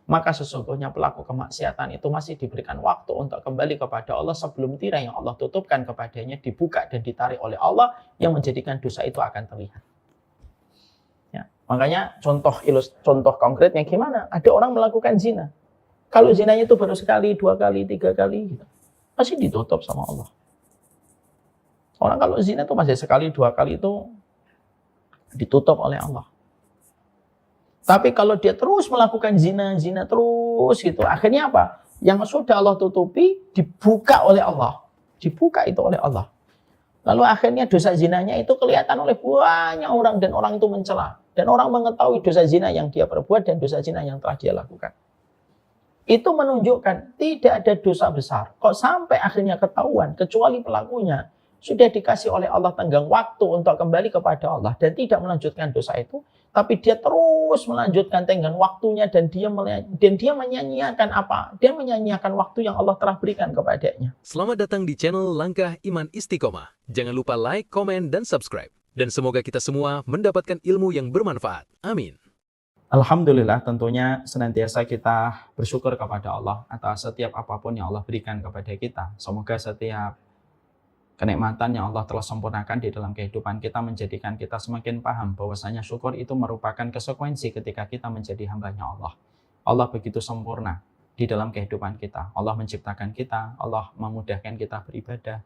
maka sesungguhnya pelaku kemaksiatan itu masih diberikan waktu untuk kembali kepada Allah sebelum tirai yang Allah tutupkan kepadanya dibuka dan ditarik oleh Allah, yang menjadikan dosa itu akan terlihat. Ya, makanya contoh konkretnya gimana? Ada orang melakukan zina. Kalau zinanya itu baru sekali, 2 kali, 3 kali, gitu, masih ditutup sama Allah. Orang kalau zina itu masih sekali, 2 kali itu ditutup oleh Allah. Tapi kalau dia terus melakukan zina terus gitu, akhirnya apa? Yang sudah Allah tutupi dibuka oleh Allah. Dibuka itu oleh Allah. Lalu akhirnya dosa zinanya itu kelihatan oleh banyak orang dan orang itu mencela. Dan orang mengetahui dosa zina yang dia perbuat dan dosa zina yang telah dia lakukan. Itu menunjukkan tidak ada dosa besar. Kok sampai akhirnya ketahuan, kecuali pelakunya sudah dikasih oleh Allah tenggang waktu untuk kembali kepada Allah dan tidak melanjutkan dosa itu, tapi dia terus melanjutkan tenggang waktunya dan dia menyanyiakan apa? Dia menyanyiakan waktu yang Allah telah berikan kepadanya. Selamat datang di channel Langkah Iman Istiqomah. Jangan lupa like, komen, dan subscribe. Dan semoga kita semua mendapatkan ilmu yang bermanfaat. Amin. Alhamdulillah, tentunya senantiasa kita bersyukur kepada Allah atas setiap apapun yang Allah berikan kepada kita. Semoga setiap kenikmatan yang Allah telah sempurnakan di dalam kehidupan kita menjadikan kita semakin paham bahwasanya syukur itu merupakan konsekuensi ketika kita menjadi hambanya Allah. Allah begitu sempurna di dalam kehidupan kita. Allah menciptakan kita, Allah memudahkan kita beribadah.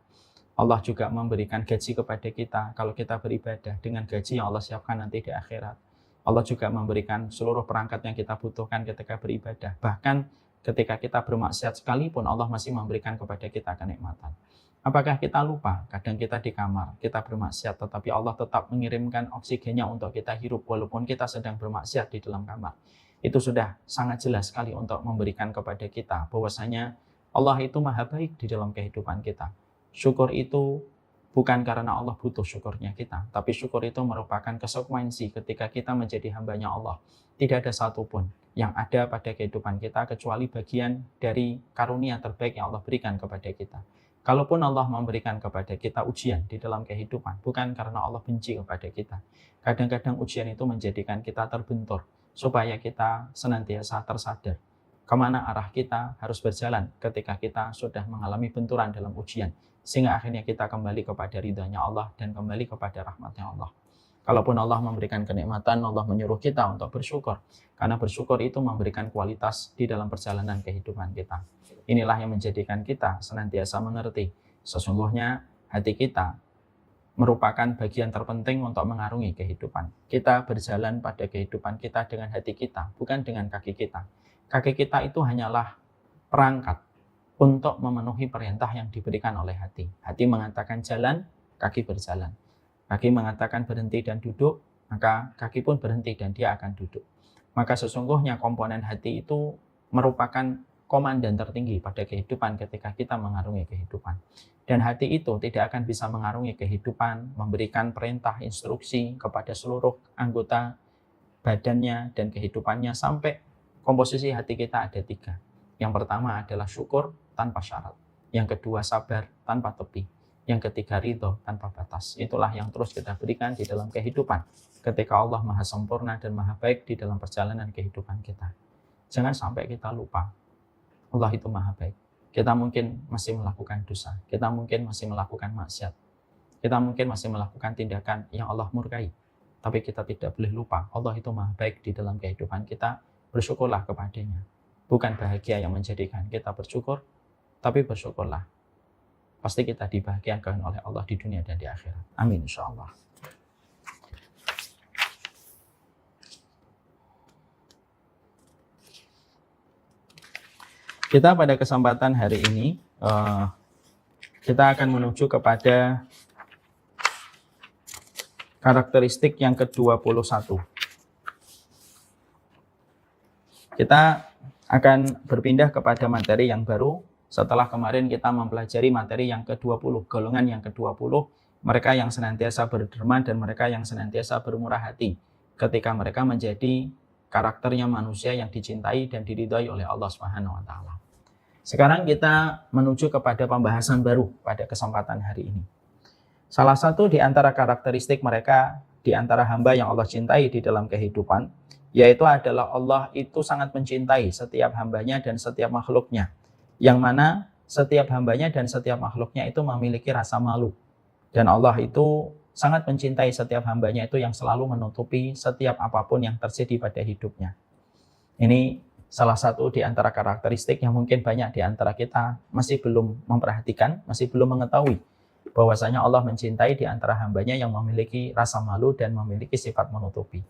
Allah juga memberikan gaji kepada kita kalau kita beribadah dengan gaji yang Allah siapkan nanti di akhirat. Allah juga memberikan seluruh perangkat yang kita butuhkan ketika beribadah. Bahkan ketika kita bermaksiat sekalipun Allah masih memberikan kepada kita kenikmatan. Apakah kita lupa? Kadang kita di kamar, kita bermaksiat, tetapi Allah tetap mengirimkan oksigennya untuk kita hirup walaupun kita sedang bermaksiat di dalam kamar. Itu sudah sangat jelas sekali untuk memberikan kepada kita bahwasanya Allah itu maha baik di dalam kehidupan kita. Syukur itu bukan karena Allah butuh syukurnya kita, tapi syukur itu merupakan konsekuensi ketika kita menjadi hambanya Allah. Tidak ada satupun yang ada pada kehidupan kita kecuali bagian dari karunia terbaik yang Allah berikan kepada kita. Kalaupun Allah memberikan kepada kita ujian di dalam kehidupan, bukan karena Allah benci kepada kita. Kadang-kadang ujian itu menjadikan kita terbentur, supaya kita senantiasa tersadar kemana arah kita harus berjalan ketika kita sudah mengalami benturan dalam ujian. Sehingga akhirnya kita kembali kepada ridhanya Allah dan kembali kepada rahmatnya Allah. Kalaupun Allah memberikan kenikmatan, Allah menyuruh kita untuk bersyukur. Karena bersyukur itu memberikan kualitas di dalam perjalanan kehidupan kita. Inilah yang menjadikan kita senantiasa mengerti. Sesungguhnya hati kita merupakan bagian terpenting untuk mengarungi kehidupan. Kita berjalan pada kehidupan kita dengan hati kita, bukan dengan kaki kita. Kaki kita itu hanyalah perangkat untuk memenuhi perintah yang diberikan oleh hati. Hati mengatakan jalan, kaki berjalan. Kaki mengatakan berhenti dan duduk, maka kaki pun berhenti dan dia akan duduk. Maka sesungguhnya komponen hati itu merupakan komandan tertinggi pada kehidupan ketika kita mengarungi kehidupan. Dan hati itu tidak akan bisa mengarungi kehidupan, memberikan perintah, instruksi kepada seluruh anggota badannya dan kehidupannya sampai komposisi hati kita ada 3. Yang pertama adalah syukur tanpa syarat. Yang kedua sabar tanpa tepi. Yang ketiga ridho tanpa batas. Itulah yang terus kita berikan di dalam kehidupan. Ketika Allah maha sempurna dan maha baik di dalam perjalanan kehidupan kita. Jangan sampai kita lupa. Allah itu maha baik. Kita mungkin masih melakukan dosa. Kita mungkin masih melakukan maksiat. Kita mungkin masih melakukan tindakan yang Allah murkai. Tapi kita tidak boleh lupa. Allah itu maha baik di dalam kehidupan kita. Bersyukurlah kepadanya. Bukan bahagia yang menjadikan kita bersyukur, tapi bersyukurlah. Pasti kita dibahagiakan oleh Allah di dunia dan di akhirat. Amin insyaallah. Kita pada kesempatan hari ini, kita akan menuju kepada karakteristik yang ke-21. Kita akan berpindah kepada materi yang baru setelah kemarin kita mempelajari materi yang ke-20, golongan yang ke-20, mereka yang senantiasa berderma dan mereka yang senantiasa bermurah hati ketika mereka menjadi karakternya manusia yang dicintai dan diridhai oleh Allah Subhanahu wa taala. Sekarang kita menuju kepada pembahasan baru pada kesempatan hari ini. Salah satu di antara karakteristik mereka di antara hamba yang Allah cintai di dalam kehidupan yaitu adalah Allah itu sangat mencintai setiap hambanya dan setiap makhluknya, yang mana setiap hambanya dan setiap makhluknya itu memiliki rasa malu. Dan Allah itu sangat mencintai setiap hambanya itu yang selalu menutupi setiap apapun yang terjadi pada hidupnya. Ini salah satu di antara karakteristik yang mungkin banyak di antara kita masih belum memperhatikan, masih belum mengetahui bahwasanya Allah mencintai di antara hambanya yang memiliki rasa malu dan memiliki sifat menutupi.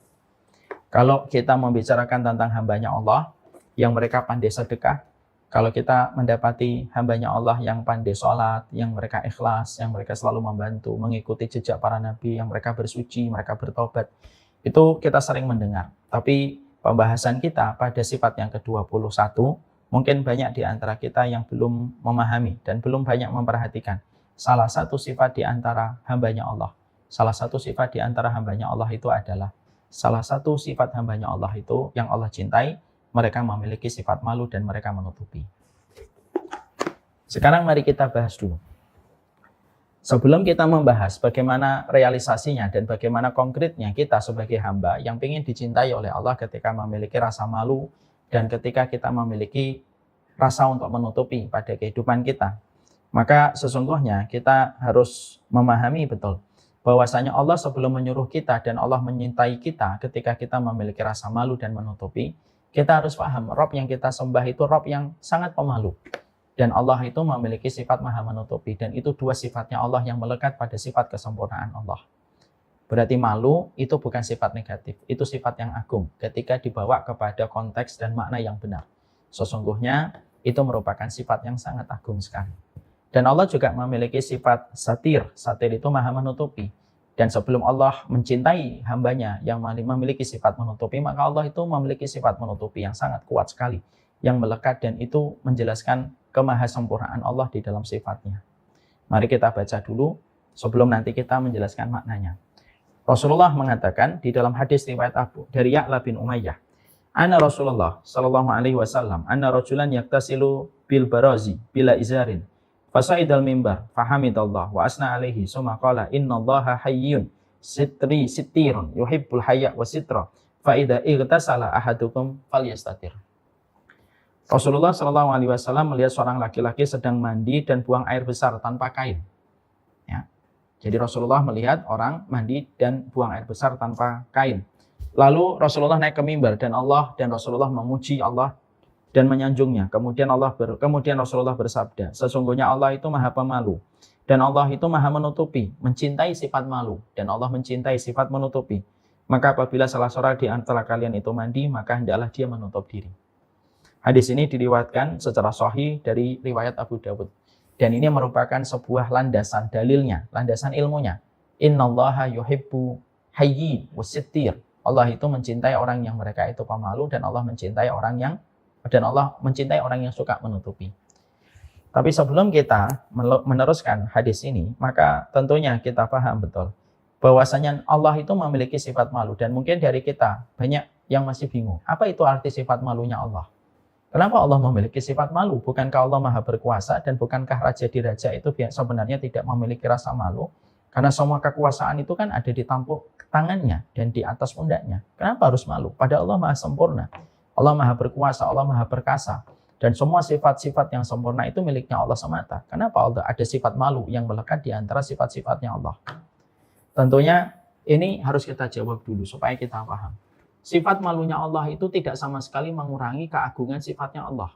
Kalau kita membicarakan tentang hambanya Allah yang mereka pandai sedekah, kalau kita mendapati hambanya Allah yang pandai sholat, yang mereka ikhlas, yang mereka selalu membantu, mengikuti jejak para nabi, yang mereka bersuci, mereka bertobat, itu kita sering mendengar. Tapi pembahasan kita pada sifat yang ke-21, mungkin banyak di antara kita yang belum memahami dan belum banyak memperhatikan. Salah satu sifat di antara hambanya Allah, salah satu sifat di antara hambanya Allah itu adalah, salah satu sifat hambanya Allah itu yang Allah cintai, mereka memiliki sifat malu dan mereka menutupi. Sekarang mari kita bahas dulu. Sebelum kita membahas bagaimana realisasinya dan bagaimana konkretnya kita sebagai hamba yang ingin dicintai oleh Allah ketika memiliki rasa malu dan ketika kita memiliki rasa untuk menutupi pada kehidupan kita, maka sesungguhnya kita harus memahami betul bahwasanya Allah sebelum menyuruh kita dan Allah menyintai kita ketika kita memiliki rasa malu dan menutupi, kita harus paham, Rabb yang kita sembah itu Rabb yang sangat pemalu. Dan Allah itu memiliki sifat maha menutupi. Dan itu dua sifatnya Allah yang melekat pada sifat kesempurnaan Allah. Berarti malu itu bukan sifat negatif. Itu sifat yang agung ketika dibawa kepada konteks dan makna yang benar. Sesungguhnya itu merupakan sifat yang sangat agung sekali. Dan Allah juga memiliki sifat satir. Satir itu maha menutupi. Dan sebelum Allah mencintai hambanya yang memiliki sifat menutupi, maka Allah itu memiliki sifat menutupi yang sangat kuat sekali, yang melekat, dan itu menjelaskan kemahasempurnaan Allah di dalam sifatnya. Mari kita baca dulu sebelum nanti kita menjelaskan maknanya. Rasulullah mengatakan di dalam hadis riwayat Abu dari Ya'la bin Umayyah, Ana Rasulullah sallallahu alaihi wasallam, anna rajulan yaktasilu bil barazi bila izarin. Fasaidal mimbar, fahamidallah, wa asna alaihi, summa qala, innallaha hayyun, sitirun, yuhibbul hayya wa sitra, fa'idha igtasala ahadukum falyastatir. Rasulullah SAW melihat seorang laki-laki sedang mandi dan buang air besar tanpa kain. Ya. Jadi Rasulullah melihat orang mandi dan buang air besar tanpa kain. Lalu Rasulullah naik ke mimbar dan Rasulullah memuji Allah dan menyanjungnya. Kemudian Rasulullah bersabda, sesungguhnya Allah itu maha pemalu dan Allah itu maha menutupi, mencintai sifat malu dan Allah mencintai sifat menutupi. Maka apabila salah seorang di antara kalian itu mandi, maka hendaklah dia menutup diri. Hadis ini diriwayatkan secara sahih dari riwayat Abu Dawud. Dan ini merupakan sebuah landasan dalilnya, landasan ilmunya. Innallaha yuhibbu hayyi wasittir. Allah itu mencintai orang yang mereka itu pemalu dan Allah mencintai orang yang suka menutupi. Tapi sebelum kita meneruskan hadis ini, maka tentunya kita paham betul bahwasanya Allah itu memiliki sifat malu dan mungkin dari kita banyak yang masih bingung. Apa itu arti sifat malunya Allah? Kenapa Allah memiliki sifat malu? Bukankah Allah maha berkuasa dan bukankah raja di raja itu sebenarnya tidak memiliki rasa malu? Karena semua kekuasaan itu kan ada di tampuk tangannya dan di atas pundaknya. Kenapa harus malu? Padahal Allah maha sempurna. Allah maha berkuasa, Allah maha perkasa. Dan semua sifat-sifat yang sempurna itu miliknya Allah semata. Kenapa Allah ada sifat malu yang melekat di antara sifat-sifatnya Allah? Tentunya ini harus kita jawab dulu supaya kita paham. Sifat malunya Allah itu tidak sama sekali mengurangi keagungan sifatnya Allah.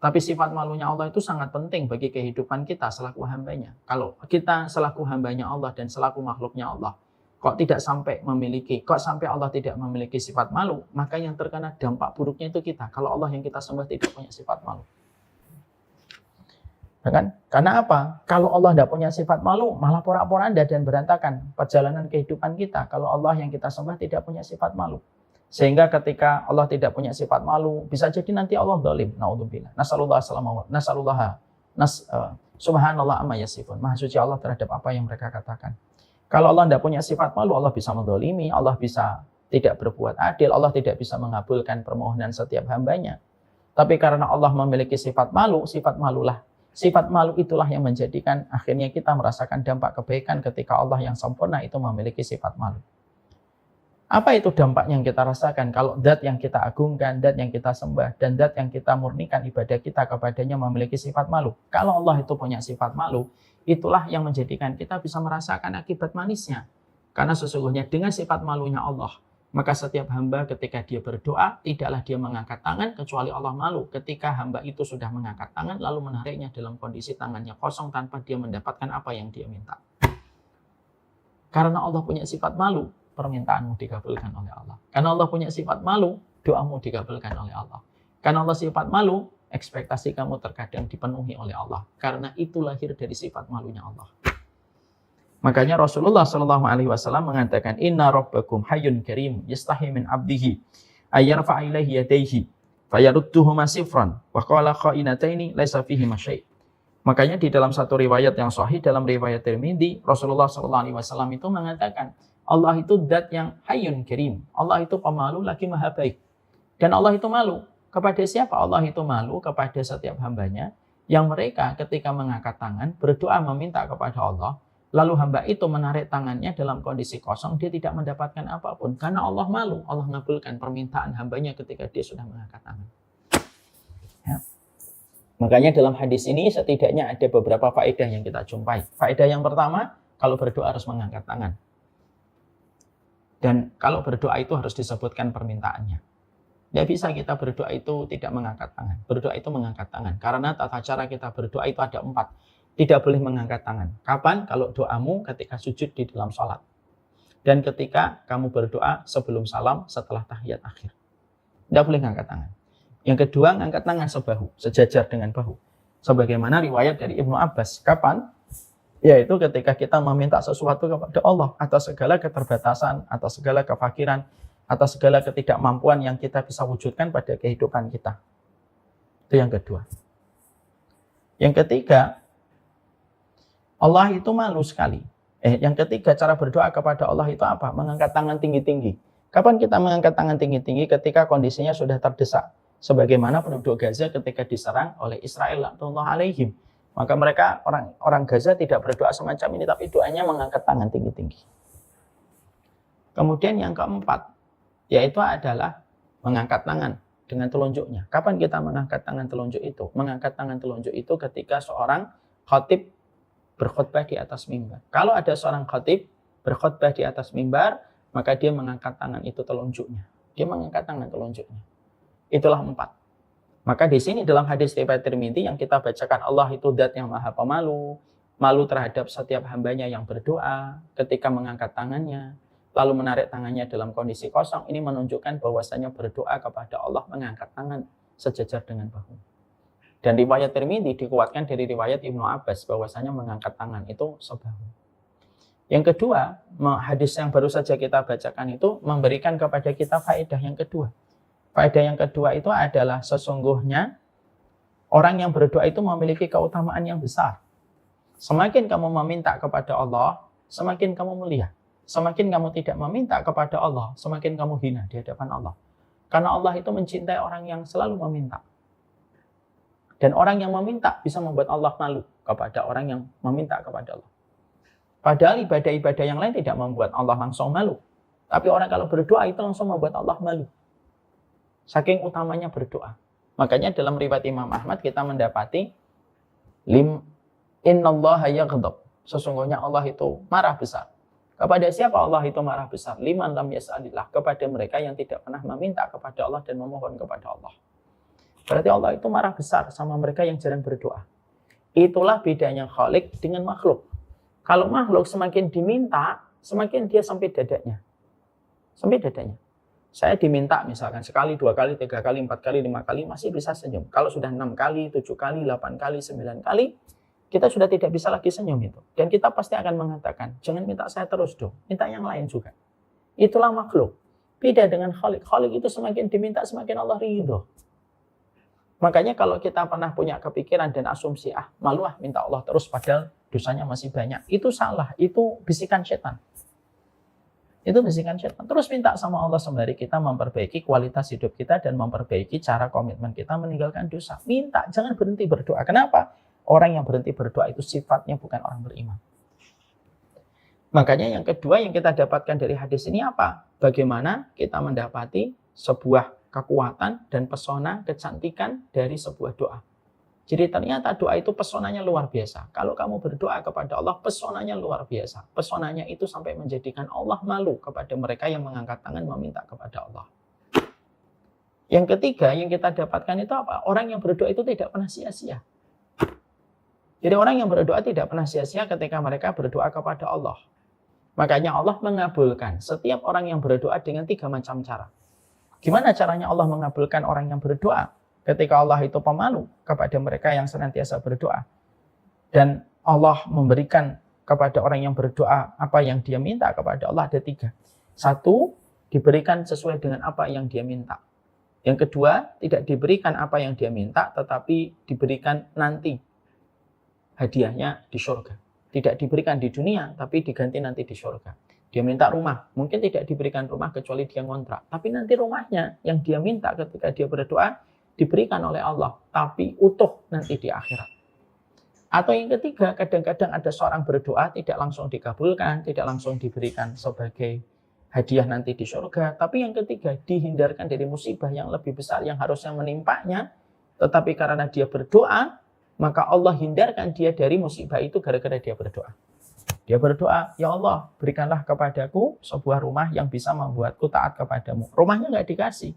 Tapi sifat malunya Allah itu sangat penting bagi kehidupan kita selaku hambanya. Kalau kita selaku hambanya Allah dan selaku makhluknya Allah, kok sampai Allah tidak memiliki sifat malu, maka yang terkena dampak buruknya itu kita. Kalau Allah yang kita sembah tidak punya sifat malu. Kan? Karena apa? Kalau Allah tidak punya sifat malu, malah porak-poranda dan berantakan perjalanan kehidupan kita. Kalau Allah yang kita sembah tidak punya sifat malu. Sehingga ketika Allah tidak punya sifat malu, bisa jadi nanti Allah zalim. Na'udzubillah. Subhanallah amma yasifun. Maha suci Allah terhadap apa yang mereka katakan. Kalau Allah tidak punya sifat malu, Allah bisa menzalimi, Allah bisa tidak berbuat adil, Allah tidak bisa mengabulkan permohonan setiap hambanya. Tapi karena Allah memiliki sifat malu itulah yang menjadikan akhirnya kita merasakan dampak kebaikan ketika Allah yang sempurna itu memiliki sifat malu. Apa itu dampak yang kita rasakan kalau zat yang kita agungkan, zat yang kita sembah, dan zat yang kita murnikan ibadah kita kepadanya memiliki sifat malu? Kalau Allah itu punya sifat malu, itulah yang menjadikan kita bisa merasakan akibat manisnya. Karena sesungguhnya dengan sifat malunya Allah, maka setiap hamba ketika dia berdoa, tidaklah dia mengangkat tangan kecuali Allah malu. Ketika hamba itu sudah mengangkat tangan, lalu menariknya dalam kondisi tangannya kosong tanpa dia mendapatkan apa yang dia minta. Karena Allah punya sifat malu, permintaanmu dikabulkan oleh Allah. Karena Allah punya sifat malu, doamu dikabulkan oleh Allah. Karena Allah sifat malu, ekspektasi kamu terkadang dipenuhi oleh Allah. Karena itu lahir dari sifat malunya Allah. Makanya Rasulullah SAW mengatakan, Inna rabbakum hayyun karim yastahi min abdihi ayyarfa ilaihi yadayhi fayarudduhuma sifran wa qala khainataini laisa fihi masyai'. Makanya di dalam satu riwayat yang sahih, dalam riwayat Tirmidzi, Rasulullah SAW itu mengatakan, Allah itu zat yang hayyun karim. Allah itu pemalu lagi maha baik. Dan Allah itu malu. Kepada siapa Allah itu malu? Kepada setiap hambanya, yang mereka ketika mengangkat tangan, berdoa meminta kepada Allah, lalu hamba itu menarik tangannya dalam kondisi kosong, dia tidak mendapatkan apapun. Karena Allah malu, Allah mengabulkan permintaan hambanya ketika dia sudah mengangkat tangan. Ya. Makanya dalam hadis ini setidaknya ada beberapa faedah yang kita jumpai. Faedah yang pertama, kalau berdoa harus mengangkat tangan. Dan kalau berdoa itu harus disebutkan permintaannya. Tidak bisa kita berdoa itu tidak mengangkat tangan. Berdoa itu mengangkat tangan. Karena tata cara kita berdoa itu ada 4. Tidak boleh mengangkat tangan. Kapan? Kalau doamu ketika sujud di dalam sholat. Dan ketika kamu berdoa sebelum salam setelah tahiyat akhir. Tidak boleh mengangkat tangan. Yang kedua, angkat tangan sebahu, sejajar dengan bahu. Sebagaimana riwayat dari Ibnu Abbas. Kapan? Yaitu ketika kita meminta sesuatu kepada Allah atas segala keterbatasan, atas segala kefakiran, atas segala ketidakmampuan yang kita bisa wujudkan pada kehidupan kita. Itu yang kedua. Yang ketiga, Allah itu malu sekali. Yang ketiga, cara berdoa kepada Allah itu apa? Mengangkat tangan tinggi-tinggi. Kapan kita mengangkat tangan tinggi-tinggi? Ketika kondisinya sudah terdesak. Sebagaimana penduduk Gaza ketika diserang oleh Israel laknatullah alaihim. Maka mereka, orang Gaza tidak berdoa semacam ini, tapi doanya mengangkat tangan tinggi-tinggi. Kemudian yang keempat, yaitu adalah mengangkat tangan dengan telunjuknya. Kapan kita mengangkat tangan telunjuk itu? Mengangkat tangan telunjuk itu ketika seorang khatib berkhutbah di atas mimbar. Kalau ada seorang khatib berkhutbah di atas mimbar, maka dia mengangkat tangan itu telunjuknya. Dia mengangkat tangan telunjuknya. Itulah 4. Maka di sini dalam hadis riwayat Tirmidzi yang kita bacakan, Allah itu zat yang maha pemalu, malu terhadap setiap hambanya yang berdoa ketika mengangkat tangannya, lalu menarik tangannya dalam kondisi kosong. Ini menunjukkan bahwasanya berdoa kepada Allah mengangkat tangan sejajar dengan bahu. Dan riwayat Tirmidzi dikuatkan dari riwayat Ibnu Abbas bahwasanya mengangkat tangan itu sebahu. Yang kedua, hadis yang baru saja kita bacakan itu memberikan kepada kita faedah yang kedua. Faedah yang kedua itu adalah sesungguhnya orang yang berdoa itu memiliki keutamaan yang besar. Semakin kamu meminta kepada Allah, semakin kamu mulia. Semakin kamu tidak meminta kepada Allah, semakin kamu hina di hadapan Allah. Karena Allah itu mencintai orang yang selalu meminta. Dan orang yang meminta bisa membuat Allah malu kepada orang yang meminta kepada Allah. Padahal ibadah-ibadah yang lain tidak membuat Allah langsung malu. Tapi orang kalau berdoa itu langsung membuat Allah malu. Saking utamanya berdoa. Makanya dalam riwayat Imam Ahmad kita mendapati innallaha yaghdab. Sesungguhnya Allah itu marah besar. Kepada siapa Allah itu marah besar? Liman lam yas'alillah. Kepada mereka yang tidak pernah meminta kepada Allah dan memohon kepada Allah. Berarti Allah itu marah besar sama mereka yang jarang berdoa. Itulah bedanya Khalik dengan makhluk. Kalau makhluk semakin diminta, semakin dia sampai dadanya. Sampai dadanya. Saya diminta misalkan sekali, 2 kali, 3 kali, 4 kali, 5 kali, masih bisa senyum. Kalau sudah 6 kali, 7 kali, 8 kali, 9 kali, kita sudah tidak bisa lagi senyum itu. Dan kita pasti akan mengatakan, jangan minta saya terus dong, minta yang lain juga. Itulah makhluk. Beda dengan Khalik. Khalik itu semakin diminta, semakin Allah ridho. Makanya kalau kita pernah punya kepikiran dan asumsi, malu minta Allah terus padahal dosanya masih banyak. Itu salah, itu bisikan setan. Itu bisikan setan. Terus minta sama Allah sembari kita memperbaiki kualitas hidup kita dan memperbaiki cara komitmen kita meninggalkan dosa. Minta, jangan berhenti berdoa. Kenapa? Orang yang berhenti berdoa itu sifatnya bukan orang beriman. Makanya yang kedua yang kita dapatkan dari hadis ini apa? Bagaimana kita mendapati sebuah kekuatan dan pesona kecantikan dari sebuah doa. Jadi ternyata doa itu pesonanya luar biasa. Kalau kamu berdoa kepada Allah, pesonanya luar biasa. Pesonanya itu sampai menjadikan Allah malu kepada mereka yang mengangkat tangan meminta kepada Allah. Yang ketiga yang kita dapatkan itu apa? Orang yang berdoa itu tidak pernah sia-sia. Jadi orang yang berdoa tidak pernah sia-sia ketika mereka berdoa kepada Allah. Makanya Allah mengabulkan setiap orang yang berdoa dengan 3 macam cara. Gimana caranya Allah mengabulkan orang yang berdoa? Ketika Allah itu pemalu kepada mereka yang senantiasa berdoa. Dan Allah memberikan kepada orang yang berdoa apa yang dia minta kepada Allah ada 3. 1, diberikan sesuai dengan apa yang dia minta. Yang kedua, tidak diberikan apa yang dia minta, tetapi diberikan nanti hadiahnya di surga. Tidak diberikan di dunia, tapi diganti nanti di surga. Dia minta rumah, mungkin tidak diberikan rumah kecuali dia ngontrak. Tapi nanti rumahnya yang dia minta ketika dia berdoa, diberikan oleh Allah, tapi utuh nanti di akhirat. Atau yang ketiga, kadang-kadang ada seorang berdoa tidak langsung dikabulkan, tidak langsung diberikan sebagai hadiah nanti di surga. Tapi yang ketiga, dihindarkan dari musibah yang lebih besar yang harusnya menimpanya, tetapi karena dia berdoa, maka Allah hindarkan dia dari musibah itu gara-gara dia berdoa. Dia berdoa, ya Allah, berikanlah kepadaku sebuah rumah yang bisa membuatku taat kepadamu. Rumahnya nggak dikasih.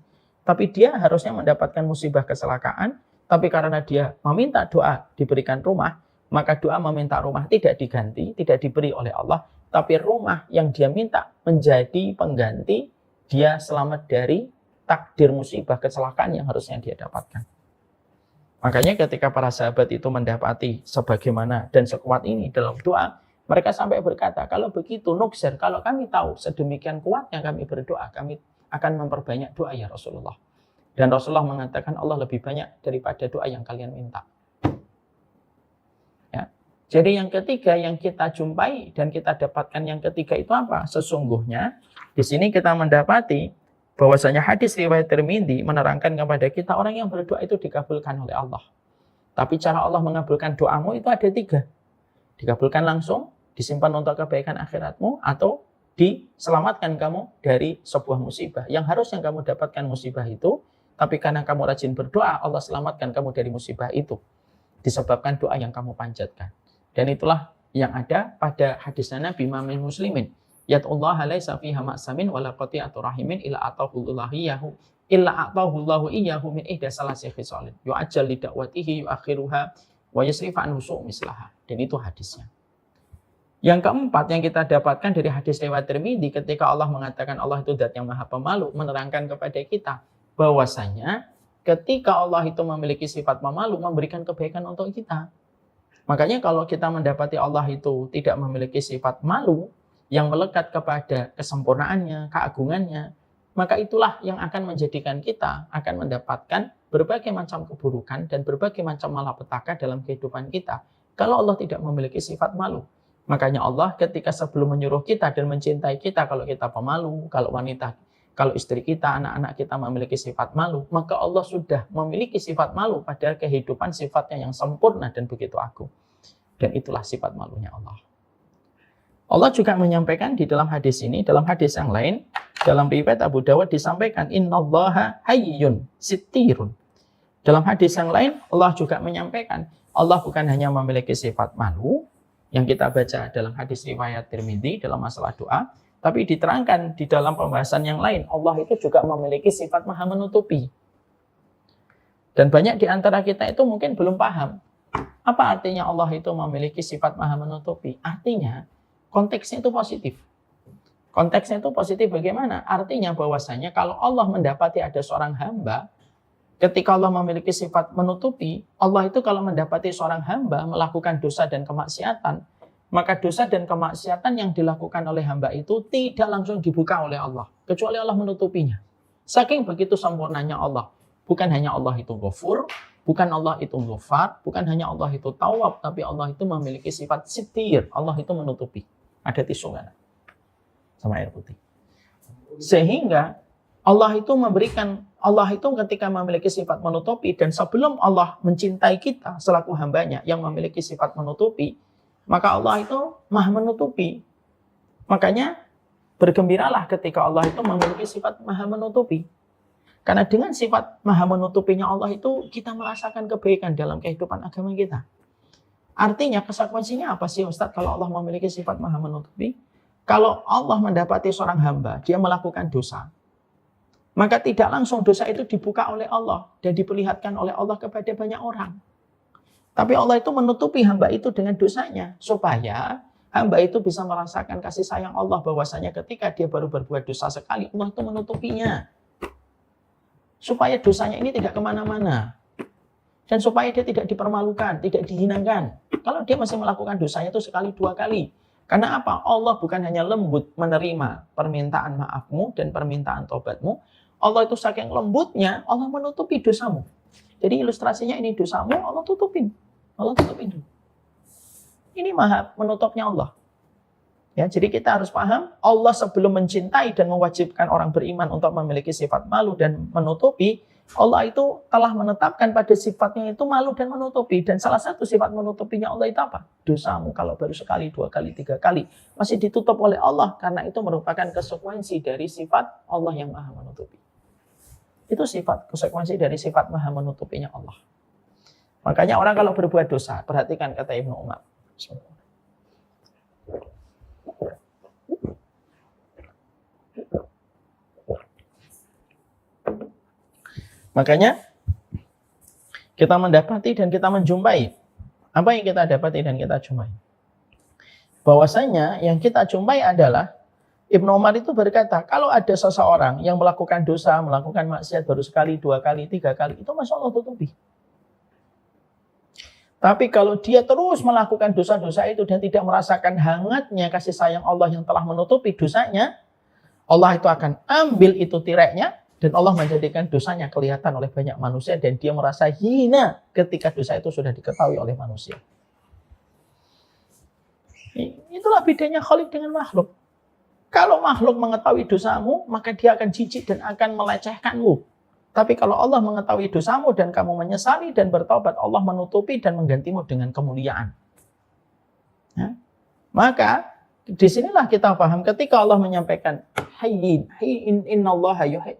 Tapi dia harusnya mendapatkan musibah kecelakaan, tapi karena dia meminta doa diberikan rumah, maka doa meminta rumah tidak diganti, tidak diberi oleh Allah, tapi rumah yang dia minta menjadi pengganti dia selamat dari takdir musibah kecelakaan yang harusnya dia dapatkan. Makanya ketika para sahabat itu mendapati sebagaimana dan sekuat ini dalam doa, mereka sampai berkata, kalau begitu nuksir, kalau kami tahu sedemikian kuatnya kami berdoa, kami akan memperbanyak doa ya Rasulullah. Dan Rasulullah mengatakan Allah lebih banyak daripada doa yang kalian minta. Ya. Jadi yang ketiga yang kita jumpai dan kita dapatkan yang ketiga itu apa? Sesungguhnya di sini kita mendapati bahwasanya hadis riwayat Tirmidzi menerangkan kepada kita orang yang berdoa itu dikabulkan oleh Allah. Tapi cara Allah mengabulkan doamu itu ada 3. Dikabulkan langsung, disimpan untuk kebaikan akhiratmu, atau diselamatkan kamu dari sebuah musibah. Yang harusnya kamu dapatkan musibah itu, tapi karena kamu rajin berdoa, Allah selamatkan kamu dari musibah itu. Disebabkan doa yang kamu panjatkan. Dan itulah yang ada pada hadis Nabi Muhammad Muslimin. Yat'ullaha laisa fiha ma'samin wala qati'atu rahimin illa atahullahu iyyahu min ihda salasi khisalin. Yu'ajjal li da'watihi yu'akhiruha wa yasrifa anhu mislaha. Dan itu hadisnya. Yang keempat yang kita dapatkan dari hadis riwayat Tirmidzi ketika Allah mengatakan Allah itu zat yang maha pemalu, menerangkan kepada kita bahwasanya ketika Allah itu memiliki sifat pemalu, memberikan kebaikan untuk kita. Makanya kalau kita mendapati Allah itu tidak memiliki sifat malu yang melekat kepada kesempurnaannya, keagungannya, maka itulah yang akan menjadikan kita akan mendapatkan berbagai macam keburukan dan berbagai macam malapetaka dalam kehidupan kita. Kalau Allah tidak memiliki sifat malu. Makanya Allah ketika sebelum menyuruh kita dan mencintai kita, kalau kita pemalu, kalau wanita, kalau istri kita, anak-anak kita memiliki sifat malu, maka Allah sudah memiliki sifat malu padahal kehidupan sifatnya yang sempurna dan begitu agung. Dan itulah sifat malunya Allah. Allah juga menyampaikan di dalam hadis ini, dalam hadis yang lain, dalam riwayat Abu Dawud disampaikan, innallaha hayyun sittirun. Dalam hadis yang lain, Allah juga menyampaikan, Allah bukan hanya memiliki sifat malu, yang kita baca dalam hadis riwayat Tirmidzi dalam masalah doa, tapi diterangkan di dalam pembahasan yang lain, Allah itu juga memiliki sifat maha menutupi. Dan banyak di antara kita itu mungkin belum paham, apa artinya Allah itu memiliki sifat maha menutupi? Artinya, konteksnya itu positif. Konteksnya itu positif bagaimana? Artinya bahwasanya kalau Allah mendapati ada seorang hamba, ketika Allah memiliki sifat menutupi, Allah itu kalau mendapati seorang hamba melakukan dosa dan kemaksiatan, maka dosa dan kemaksiatan yang dilakukan oleh hamba itu tidak langsung dibuka oleh Allah, kecuali Allah menutupinya. Saking begitu sempurnanya Allah. Bukan hanya Allah itu Ghafur, bukan Allah itu Ghafar, bukan hanya Allah itu Tawwab, tapi Allah itu memiliki sifat Sittir. Allah itu menutupi. Ada tisu nggak? Sama air putih. Sehingga Allah itu ketika memiliki sifat menutupi, dan sebelum Allah mencintai kita selaku hambanya yang memiliki sifat menutupi, maka Allah itu maha menutupi. Makanya bergembiralah ketika Allah itu memiliki sifat maha menutupi. Karena dengan sifat maha menutupinya Allah itu kita merasakan kebaikan dalam kehidupan agama kita. Artinya konsekuensinya apa sih Ustadz kalau Allah memiliki sifat maha menutupi? Kalau Allah mendapati seorang hamba, dia melakukan dosa, maka tidak langsung dosa itu dibuka oleh Allah dan diperlihatkan oleh Allah kepada banyak orang. Tapi Allah itu menutupi hamba itu dengan dosanya supaya hamba itu bisa merasakan kasih sayang Allah, bahwasanya ketika dia baru berbuat dosa sekali, Allah itu menutupinya. Supaya dosanya ini tidak kemana-mana. Dan supaya dia tidak dipermalukan, tidak dihinakan. Kalau dia masih melakukan dosanya itu sekali, dua kali. Karena apa? Allah bukan hanya lembut menerima permintaan maafmu dan permintaan tobatmu. Allah itu saking lembutnya, Allah menutupi dosamu. Jadi ilustrasinya ini dosamu, Allah tutupin. Allah tutupin dulu. Ini maha menutupnya Allah. Ya, jadi kita harus paham, Allah sebelum mencintai dan mewajibkan orang beriman untuk memiliki sifat malu dan menutupi, Allah itu telah menetapkan pada sifatnya itu malu dan menutupi. Dan salah satu sifat menutupinya Allah itu apa? Dosamu kalau baru sekali, dua kali, tiga kali masih ditutup oleh Allah, karena itu merupakan konsekuensi dari sifat Allah yang maha menutupi. Itu sifat, konsekuensi dari sifat maha menutupinya Allah. Makanya orang kalau berbuat dosa, perhatikan kata Ibnu Umar. Makanya kita mendapati dan kita menjumpai. Apa yang kita dapati dan kita jumpai? Bahwasanya yang kita jumpai adalah Ibnu Umar itu berkata, kalau ada seseorang yang melakukan dosa, melakukan maksiat baru sekali, dua kali, tiga kali, itu masya Allah tutupi. Tapi kalau dia terus melakukan dosa-dosa itu dan tidak merasakan hangatnya kasih sayang Allah yang telah menutupi dosanya, Allah itu akan ambil itu tireknya, dan Allah menjadikan dosanya kelihatan oleh banyak manusia dan dia merasa hina ketika dosa itu sudah diketahui oleh manusia. Itulah bedanya Khalik dengan makhluk. Kalau makhluk mengetahui dosamu, maka dia akan jijik dan akan melecehkanmu. Tapi kalau Allah mengetahui dosamu dan kamu menyesali dan bertobat, Allah menutupi dan menggantimu dengan kemuliaan. Ya? Maka disinilah kita paham ketika Allah menyampaikan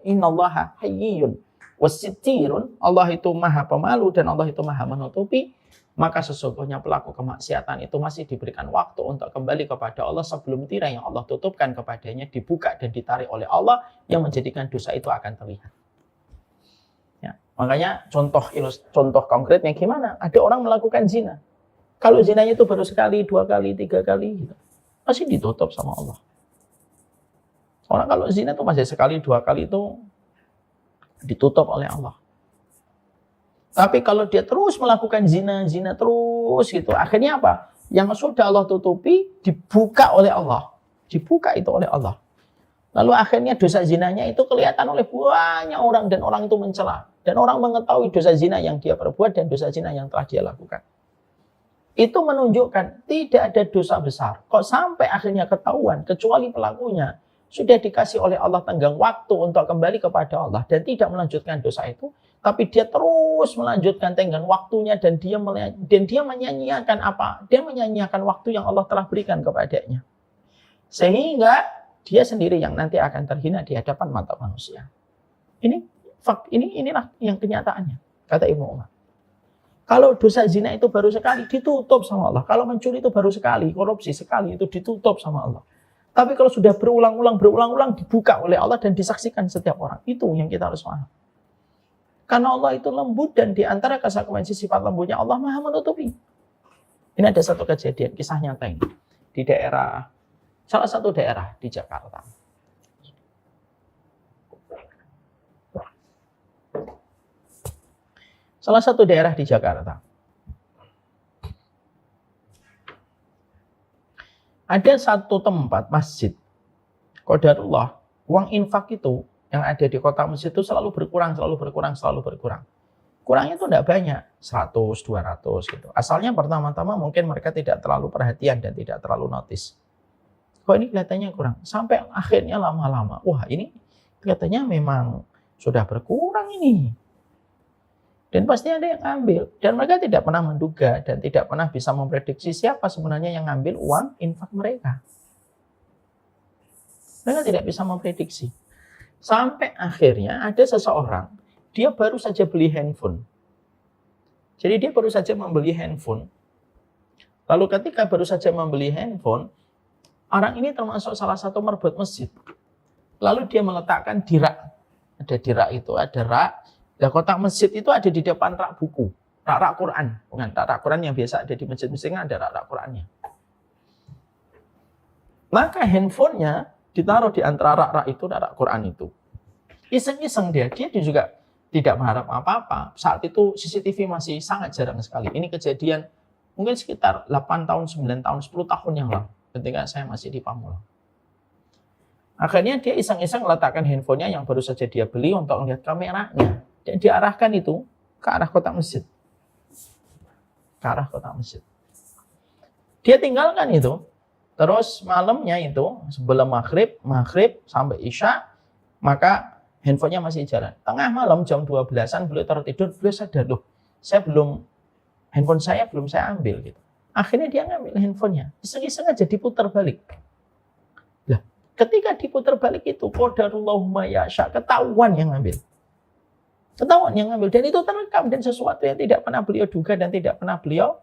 innallaha hayyun wasittirun, Allah itu maha pemalu dan Allah itu maha menutupi, maka sesungguhnya pelaku kemaksiatan itu masih diberikan waktu untuk kembali kepada Allah sebelum tirai yang Allah tutupkan kepadanya dibuka dan ditarik oleh Allah yang menjadikan dosa itu akan terlihat. Ya, makanya contoh konkretnya gimana? Ada orang melakukan zina. Kalau zinanya itu baru sekali, dua kali, tiga kali gitu, masih ditutup sama Allah. Orang kalau zina itu masih sekali, dua kali itu ditutup oleh Allah. Tapi kalau dia terus melakukan zina terus gitu, akhirnya apa? Yang sudah Allah tutupi dibuka oleh Allah. Dibuka itu oleh Allah. Lalu akhirnya dosa zinanya itu kelihatan oleh banyak orang dan orang itu mencela. Dan orang mengetahui dosa zina yang dia perbuat dan dosa zina yang telah dia lakukan. Itu menunjukkan tidak ada dosa besar. Kok sampai akhirnya ketahuan, kecuali pelakunya sudah dikasih oleh Allah tenggang waktu untuk kembali kepada Allah dan tidak melanjutkan dosa itu, tapi dia terus melanjutkan tenggang waktunya dan dia menyanyiakan apa? Dia menyanyiakan waktu yang Allah telah berikan kepadanya. Sehingga dia sendiri yang nanti akan terhina di hadapan mata manusia. Inilah yang kenyataannya, kata Ibnu Umar. Kalau dosa zina itu baru sekali, ditutup sama Allah. Kalau mencuri itu baru sekali, korupsi sekali, itu ditutup sama Allah. Tapi kalau sudah berulang-ulang dibuka oleh Allah dan disaksikan setiap orang. Itu yang kita harus paham. Karena Allah itu lembut dan di antara konsekuensi sifat lembutnya Allah maha menutupi. Ini ada satu kejadian, kisah nyata ini. Di salah satu daerah di Jakarta. Salah satu daerah di Jakarta. Ada satu tempat masjid. Qadarullah, uang infak itu yang ada di kota masjid itu selalu berkurang. Kurangnya itu tidak banyak, 100, 200 gitu. Asalnya pertama-tama mungkin mereka tidak terlalu perhatian dan tidak terlalu notice. Kok ini kelihatannya kurang? Sampai akhirnya lama-lama, wah ini kelihatannya memang sudah berkurang ini. Dan pasti ada yang ambil. Dan mereka tidak pernah menduga dan tidak pernah bisa memprediksi siapa sebenarnya yang ngambil uang infak mereka. Mereka tidak bisa memprediksi. Sampai akhirnya ada seseorang, dia baru saja beli handphone. Jadi dia baru saja membeli handphone. Lalu ketika baru saja membeli handphone, orang ini termasuk salah satu merbot masjid. Lalu dia meletakkan di rak. Ada di rak itu, ada rak. Dan kotak masjid itu ada di depan rak buku. Rak Quran. Bukan rak Quran yang biasa ada di masjid-masjid, ada rak Qurannya. Maka handphonenya ditaruh di antara rak itu dan rak Quran itu. Iseng-iseng dia juga tidak mengharap apa-apa. Saat itu CCTV masih sangat jarang sekali. Ini kejadian mungkin sekitar 8 tahun, 9 tahun, 10 tahun yang lalu. Ketika saya masih di Pamulang. Akhirnya dia iseng-iseng meletakkan handphonenya yang baru saja dia beli untuk melihat kameranya. Dan diarahkan itu ke arah kotak masjid. Ke arah kotak masjid. Dia tinggalkan itu. Terus malamnya itu sebelum maghrib sampai isya, maka handphonenya masih jalan. Tengah malam jam 12-an beliau tertidur, beliau sadar, loh, handphone saya belum saya ambil gitu. Akhirnya dia ngambil handphonenya, iseng-iseng aja diputar balik. Lah, ketika diputar balik itu, qadarullahu ma yasha, ketahuan yang ngambil. Ketahuan yang ngambil, dan itu terekam, dan sesuatu yang tidak pernah beliau duga dan tidak pernah beliau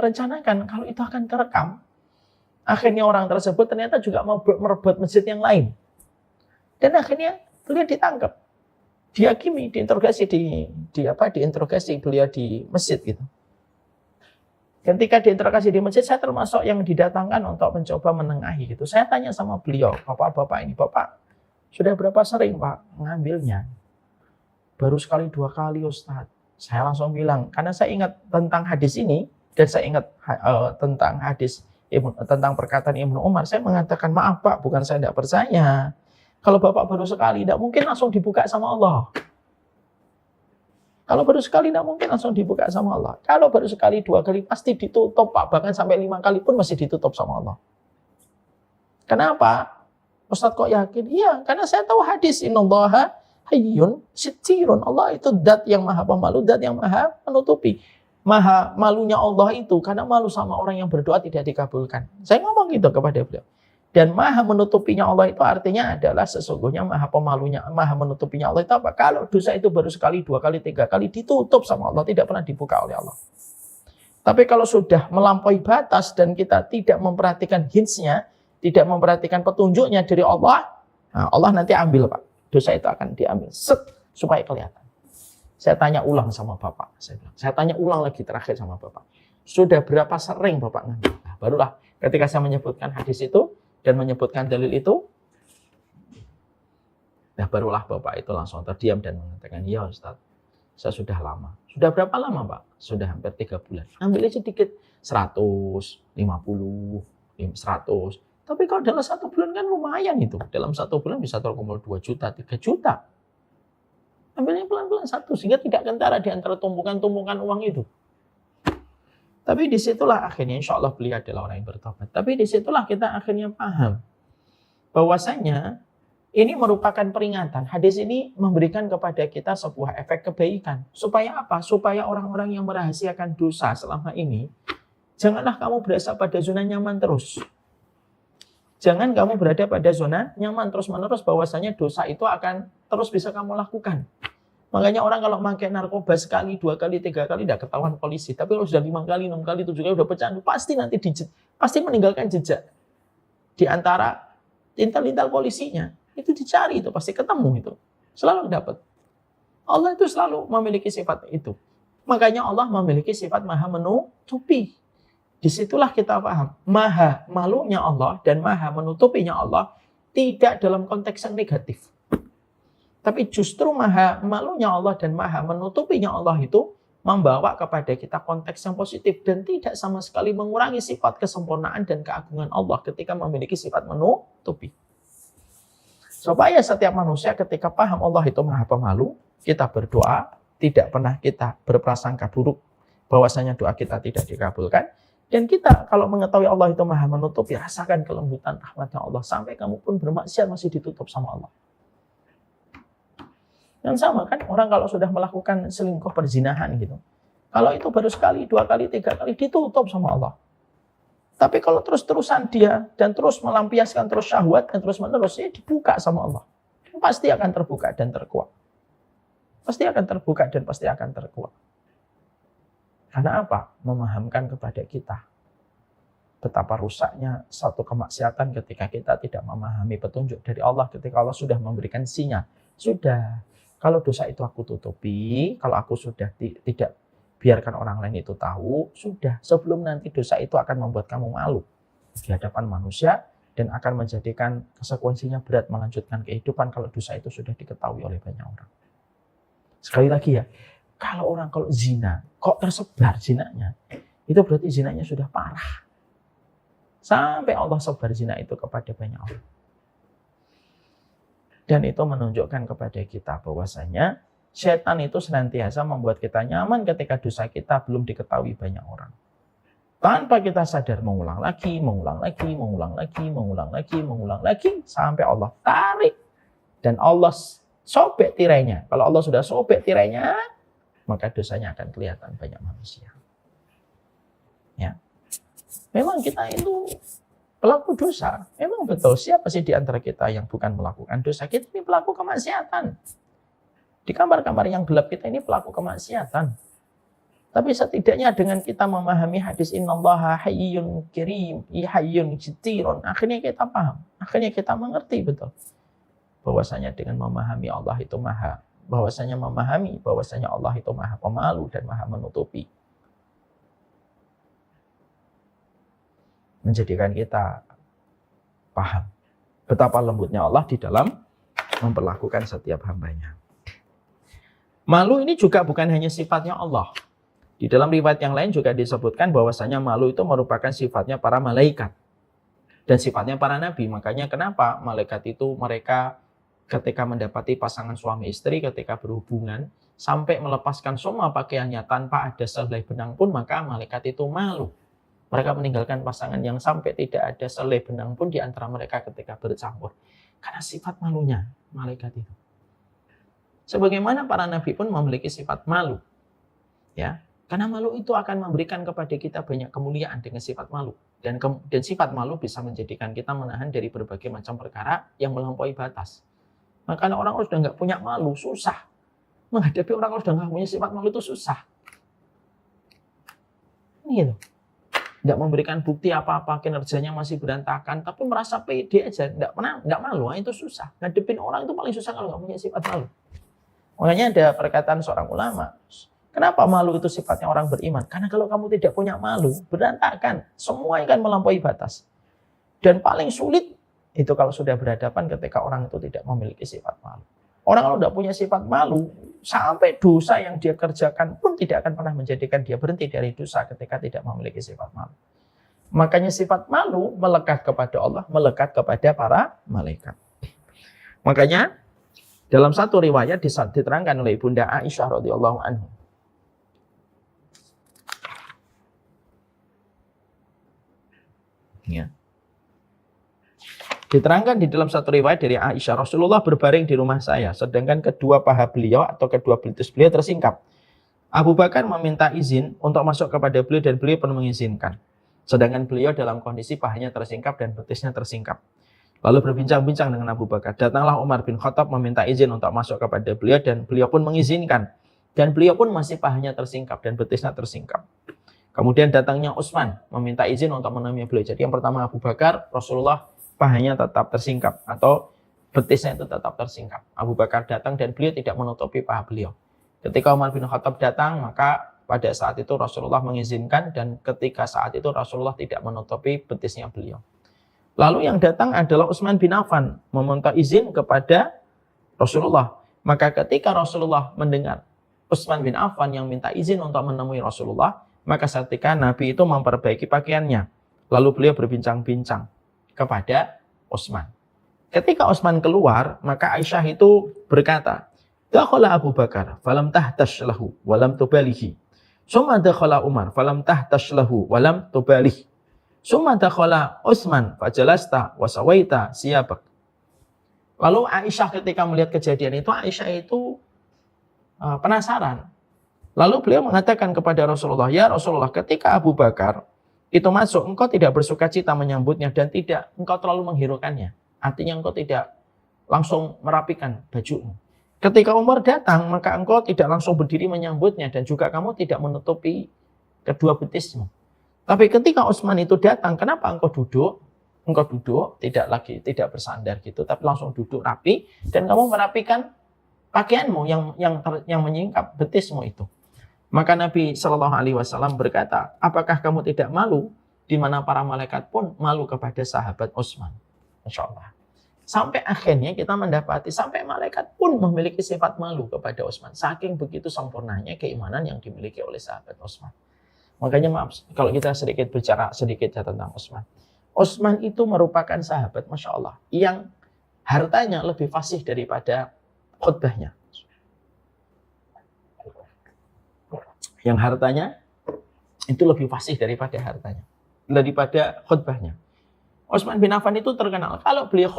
rencanakan kalau itu akan terekam. Akhirnya orang tersebut ternyata juga mau merebut masjid yang lain. Dan akhirnya beliau ditangkap. Dihakimi, diinterogasi diinterogasi beliau di masjid gitu. Ketika diinterogasi di masjid, saya termasuk yang didatangkan untuk mencoba menengahi gitu. Saya tanya sama beliau, Bapak ini, Bapak sudah berapa sering Pak ngambilnya? Baru sekali 2 kali Ustaz. Saya langsung bilang, karena saya ingat tentang hadis ini, dan saya ingat tentang tentang perkataan Ibnu Umar, saya mengatakan, maaf Pak, bukan saya tidak percaya. Kalau Bapak baru sekali, tidak mungkin langsung dibuka sama Allah. Kalau baru sekali, tidak mungkin langsung dibuka sama Allah. Kalau baru sekali, 2 kali, pasti ditutup Pak. Bahkan sampai 5 kali pun masih ditutup sama Allah. Kenapa? Ustaz kok yakin? Iya, karena saya tahu hadis, innallaha hayyun sitirun. Allah itu zat yang maha pemalu, zat yang maha menutupi. Maha malunya Allah itu karena malu sama orang yang berdoa tidak dikabulkan. Saya ngomong gitu kepada beliau. Dan maha menutupinya Allah itu artinya adalah sesungguhnya maha pemalunya, maha menutupinya Allah itu apa? Kalau dosa itu baru sekali, 2 kali, 3 kali ditutup sama Allah, tidak pernah dibuka oleh Allah. Tapi kalau sudah melampaui batas dan kita tidak memperhatikan hints-nya, tidak memperhatikan petunjuknya dari Allah, nah Allah nanti ambil Pak. Dosa itu akan diambil supaya kelihatan. Saya tanya ulang sama Bapak. Saya tanya ulang lagi terakhir sama Bapak. Sudah berapa sering Bapak ngambil? Nah, barulah ketika saya menyebutkan hadis itu dan menyebutkan dalil itu, nah barulah Bapak itu langsung terdiam dan mengatakan, ya Ustaz, saya sudah lama. Sudah berapa lama Pak? Sudah hampir 3 bulan. Ambilnya sedikit, 100, 50, 100. Tapi kalau dalam 1 bulan kan lumayan itu. Dalam 1 bulan bisa terkumpul 2 juta, 3 juta. Ambilnya pelan-pelan 1, sehingga tidak kentara di antara tumpukan-tumpukan uang itu. Tapi disitulah akhirnya, insya Allah beliau adalah orang yang bertobat. Tapi disitulah kita akhirnya paham bahwasanya ini merupakan peringatan. Hadis ini memberikan kepada kita sebuah efek kebaikan. Supaya apa? Supaya orang-orang yang merahasiakan dosa selama ini, janganlah kamu berasa pada zona nyaman terus. Jangan kamu berada pada zona nyaman terus-menerus bahwasanya dosa itu akan terus bisa kamu lakukan. Makanya orang kalau pakai narkoba sekali, 2 kali, 3 kali tidak ketahuan polisi. Tapi kalau sudah 5 kali, 6 kali, 7 kali sudah pecandu, pasti nanti pasti meninggalkan jejak. Di antara intel-intel polisinya, itu dicari, itu pasti ketemu itu. Selalu dapat. Allah itu selalu memiliki sifat itu. Makanya Allah memiliki sifat maha menutupi. Disitulah kita paham, maha malunya Allah dan maha menutupinya Allah tidak dalam konteks yang negatif. Tapi justru maha malunya Allah dan maha menutupinya Allah itu membawa kepada kita konteks yang positif dan tidak sama sekali mengurangi sifat kesempurnaan dan keagungan Allah ketika memiliki sifat menutupi. Supaya setiap manusia ketika paham Allah itu maha pemalu, kita berdoa, tidak pernah kita berprasangka buruk bahwasanya doa kita tidak dikabulkan. Dan kita kalau mengetahui Allah itu maha menutupi, rasakan kelembutan rahmatnya Allah. Sampai kamu pun bermaksiat masih ditutup sama Allah. Dan sama kan, orang kalau sudah melakukan selingkuh perzinahan gitu. Kalau itu baru sekali, 2 kali, 3 kali, ditutup sama Allah. Tapi kalau terus-terusan dia dan terus melampiaskan terus syahwat dan terus menerus, ya dibuka sama Allah. Pasti akan terbuka dan terkuak. Pasti akan terbuka dan pasti akan terkuak. Karena apa? Memahamkan kepada kita betapa rusaknya satu kemaksiatan ketika kita tidak memahami petunjuk dari Allah, ketika Allah sudah memberikan sinyal. Sudah, kalau dosa itu aku tutupi, kalau aku sudah tidak biarkan orang lain itu tahu, sudah, sebelum nanti dosa itu akan membuat kamu malu di hadapan manusia dan akan menjadikan konsekuensinya berat melanjutkan kehidupan kalau dosa itu sudah diketahui oleh banyak orang. Sekali lagi ya, kalau zina, kok tersebar zinanya, itu berarti zinanya sudah parah. Sampai Allah sebar zina itu kepada banyak orang. Dan itu menunjukkan kepada kita bahwasanya setan itu senantiasa membuat kita nyaman ketika dosa kita belum diketahui banyak orang. Tanpa kita sadar mengulang lagi, sampai Allah tarik. Dan Allah sobek tirainya. Kalau Allah sudah sobek tirainya, maka dosanya akan kelihatan banyak manusia. Ya. Memang kita itu pelaku dosa. Memang betul, siapa sih di antara kita yang bukan melakukan dosa? Kita ini pelaku kemaksiatan. Di kamar-kamar yang gelap kita ini pelaku kemaksiatan. Tapi setidaknya dengan kita memahami hadis innallaha hayyun karim, hayyun jitirun, akhirnya kita paham, akhirnya kita mengerti betul bahwasanya dengan memahami Allah itu bahwasanya Allah itu maha pemalu dan maha menutupi. Menjadikan kita paham betapa lembutnya Allah di dalam memperlakukan setiap hambanya. Malu ini juga bukan hanya sifatnya Allah. Di dalam riwayat yang lain juga disebutkan bahwasanya malu itu merupakan sifatnya para malaikat dan sifatnya para nabi. Makanya kenapa malaikat itu mereka ketika mendapati pasangan suami istri ketika berhubungan sampai melepaskan semua pakaiannya tanpa ada sehelai benang pun, maka malaikat itu malu. Mereka meninggalkan pasangan yang sampai tidak ada sehelai benang pun di antara mereka ketika bercampur. Karena sifat malunya malaikat itu. Sebagaimana para nabi pun memiliki sifat malu. Ya, karena malu itu akan memberikan kepada kita banyak kemuliaan dengan sifat malu. Dan sifat malu bisa menjadikan kita menahan dari berbagai macam perkara yang melampaui batas. Makanya orang sudah nggak punya malu, susah. Menghadapi orang sudah nggak punya sifat malu itu susah. Ini gitu. Nggak memberikan bukti apa-apa, kinerjanya masih berantakan, tapi merasa pede aja, nggak malu, itu susah. Ngadepin orang itu paling susah kalau nggak punya sifat malu. Makanya ada perkataan seorang ulama, kenapa malu itu sifatnya orang beriman? Karena kalau kamu tidak punya malu, berantakan, semua akan melampaui batas. Dan paling sulit itu kalau sudah berhadapan ketika orang itu tidak memiliki sifat malu. Orang kalau tidak punya sifat malu, sampai dosa yang dia kerjakan pun tidak akan pernah menjadikan dia berhenti dari dosa ketika tidak memiliki sifat malu. Makanya sifat malu melekat kepada Allah, melekat kepada para malaikat. Makanya dalam satu riwayat diterangkan oleh Bunda Aisyah radhiyallahu anha. Ya. Diterangkan di dalam satu riwayat dari Aisyah, Rasulullah berbaring di rumah saya, sedangkan kedua paha beliau atau kedua betis beliau tersingkap. Abu Bakar meminta izin untuk masuk kepada beliau dan beliau pun mengizinkan. Sedangkan beliau dalam kondisi pahanya tersingkap dan betisnya tersingkap. Lalu berbincang-bincang dengan Abu Bakar. Datanglah Umar bin Khattab meminta izin untuk masuk kepada beliau dan beliau pun mengizinkan. Dan beliau pun masih pahanya tersingkap dan betisnya tersingkap. Kemudian datangnya Utsman meminta izin untuk menemui beliau. Jadi yang pertama Abu Bakar, Rasulullah pahanya tetap tersingkap atau betisnya itu tetap tersingkap. Abu Bakar datang dan beliau tidak menutupi paha beliau. Ketika Umar bin Khattab datang, maka pada saat itu Rasulullah mengizinkan dan ketika saat itu Rasulullah tidak menutupi betisnya beliau. Lalu yang datang adalah Utsman bin Affan meminta izin kepada Rasulullah. Maka ketika Rasulullah mendengar Utsman bin Affan yang minta izin untuk menemui Rasulullah, maka ketika Nabi itu memperbaiki pakaiannya. Lalu beliau berbincang-bincang kepada Utsman. Ketika Utsman keluar, maka Aisyah itu berkata, "Dakhala Abu Bakar, falam tahtash lahu, walam tubalihi. Summa dakhala Umar, falam tahtash lahu, walam tubalihi. Summa dakhala Utsman, fajalasta wa sawaita siyabak." Lalu Aisyah ketika melihat kejadian itu, Aisyah itu penasaran. Lalu beliau mengatakan kepada Rasulullah, "Ya Rasulullah, ketika Abu Bakar itu masuk, engkau tidak bersuka cita menyambutnya dan tidak engkau terlalu menghiraukannya. Artinya engkau tidak langsung merapikan bajumu. Ketika Umar datang, maka engkau tidak langsung berdiri menyambutnya dan juga kamu tidak menutupi kedua betismu. Tapi ketika Utsman itu datang, kenapa engkau duduk? Engkau duduk, tidak bersandar gitu, tapi langsung duduk rapi dan kamu merapikan pakaianmu yang menyingkap betismu itu. Maka Nabi Shallallahu Alaihi Wasallam berkata, apakah kamu tidak malu? Di mana para malaikat pun malu kepada sahabat Utsman. Masya Allah. Sampai akhirnya kita mendapati sampai malaikat pun memiliki sifat malu kepada Utsman. Saking begitu sempurnanya keimanan yang dimiliki oleh sahabat Utsman. Makanya maaf, kalau kita bicara sedikit tentang Utsman. Utsman itu merupakan sahabat, Masya Allah, yang hartanya lebih fasih daripada khutbahnya. Yang hartanya itu lebih fasih daripada khutbahnya. Utsman bin Affan itu terkenal, kalau beliau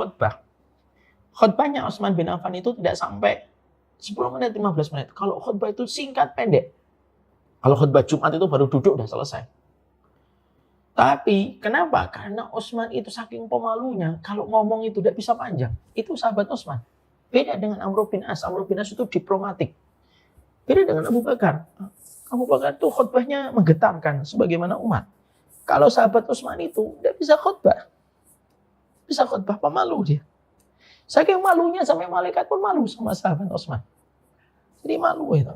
khutbahnya Utsman bin Affan itu tidak sampai 10 menit, 15 menit. Kalau khutbah itu singkat, pendek. Kalau khutbah Jumat itu baru duduk, udah selesai. Tapi kenapa? Karena Utsman itu saking pemalunya, kalau ngomong itu tidak bisa panjang. Itu sahabat Utsman. Beda dengan Amr bin As. Amr bin As itu diplomatik. Beda dengan Abu Bakar. Abu Bakar itu khutbahnya menggetarkan sebagaimana umat. Kalau sahabat Utsman itu tidak bisa khutbah. Bisa khutbah, pemalu dia. Saking malunya sampai malaikat pun malu sama sahabat Utsman. Jadi malu itu.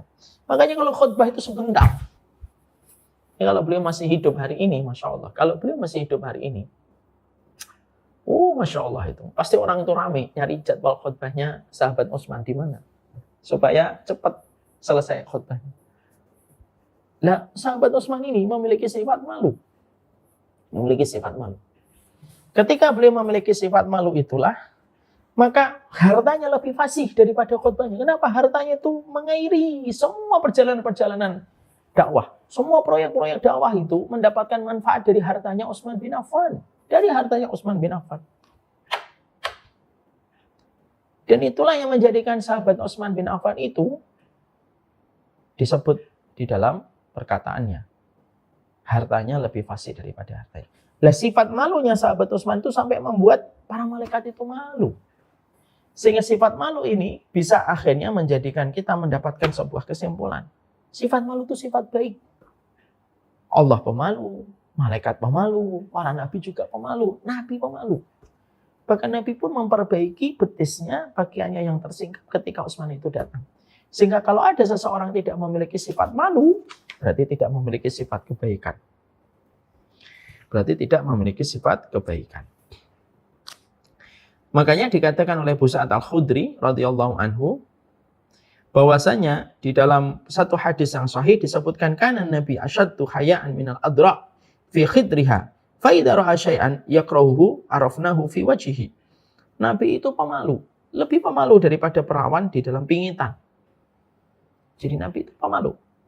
Makanya kalau khutbah itu sebentar. Ya, kalau beliau masih hidup hari ini, Masya Allah. Kalau beliau masih hidup hari ini, Masya Allah itu. Pasti orang itu ramai nyari jadwal khutbahnya sahabat Utsman di mana. Supaya cepat selesai khutbahnya. Nah, sahabat Utsman ini memiliki sifat malu. Ketika beliau memiliki sifat malu itulah, maka hartanya lebih fasih daripada khutbahnya. Kenapa? Hartanya itu mengairi semua perjalanan-perjalanan dakwah. Semua proyek-proyek dakwah itu mendapatkan manfaat dari hartanya Utsman bin Affan. Dan itulah yang menjadikan sahabat Utsman bin Affan itu disebut di dalam perkataannya, hartanya lebih fasih daripada hartanya. Lah, sifat malunya sahabat Utsman itu sampai membuat para malaikat itu malu. Sehingga sifat malu ini bisa akhirnya menjadikan kita mendapatkan sebuah kesimpulan. Sifat malu itu sifat baik. Allah pemalu, malaikat pemalu, para nabi juga pemalu, nabi pemalu. Bahkan Nabi pun memperbaiki betisnya, pakaiannya yang tersingkap ketika Utsman itu datang. Sehingga kalau ada seseorang tidak memiliki sifat malu, berarti tidak memiliki sifat kebaikan. Makanya dikatakan oleh Abu Sa'id Al-Khudri radhiyallahu anhu bahwasanya di dalam satu hadis yang sahih disebutkan kana Nabi asyaddu haya'an minal adra fi khidriha fa idza ra'a syai'an yakrahuhu arafnahu fi wajhihi. Nabi itu pemalu, lebih pemalu daripada perawan di dalam pingitan. Jadi Nabi itu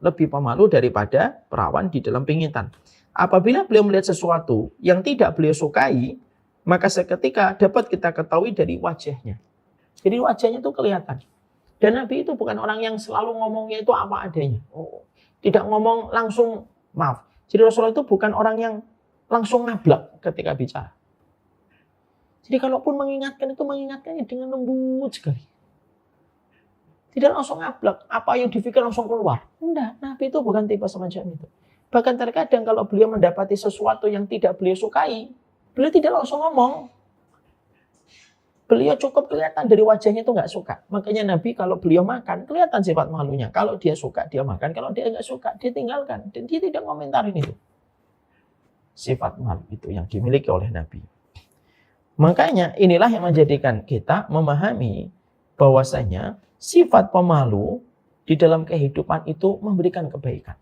lebih pemalu daripada perawan di dalam pingitan. Apabila beliau melihat sesuatu yang tidak beliau sukai, maka seketika dapat kita ketahui dari wajahnya. Jadi wajahnya itu kelihatan. Dan Nabi itu bukan orang yang selalu ngomongnya itu apa adanya. Tidak ngomong langsung, maaf. Jadi Rasulullah itu bukan orang yang langsung ngablak ketika bicara. Jadi kalaupun mengingatkan itu mengingatkannya dengan lembut sekali. Tidak langsung ngablak, apa yang dipikir langsung keluar. Enggak, Nabi itu bukan tipe semacam itu. Bahkan terkadang kalau beliau mendapati sesuatu yang tidak beliau sukai, beliau tidak langsung ngomong. Beliau cukup kelihatan dari wajahnya itu nggak suka. Makanya Nabi kalau beliau makan, kelihatan sifat malunya. Kalau dia suka, dia makan. Kalau dia nggak suka, dia tinggalkan. Dan dia tidak komentarin itu. Sifat malu itu yang dimiliki oleh Nabi. Makanya inilah yang menjadikan kita memahami bahwasanya sifat pemalu di dalam kehidupan itu memberikan kebaikan.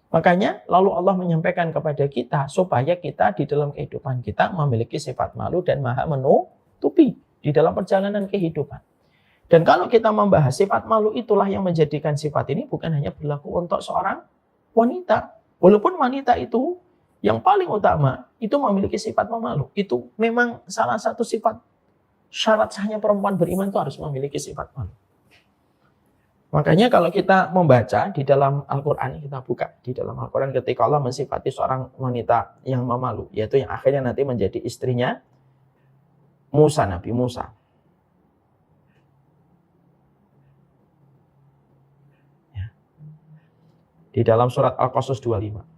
Makanya lalu Allah menyampaikan kepada kita supaya kita di dalam kehidupan kita memiliki sifat malu dan maha menutupi di dalam perjalanan kehidupan. Dan kalau kita membahas sifat malu, itulah yang menjadikan sifat ini bukan hanya berlaku untuk seorang wanita. Walaupun wanita itu yang paling utama itu memiliki sifat pemalu. Itu memang salah satu sifat syarat sahnya perempuan beriman itu harus memiliki sifat malu. Makanya kalau kita membaca di dalam Al-Quran, kita buka di dalam Al-Quran ketika Allah mensifati seorang wanita yang memalu, yaitu yang akhirnya nanti menjadi istrinya Musa, Nabi Musa. Ya. Di dalam surat Al-Qasas 25.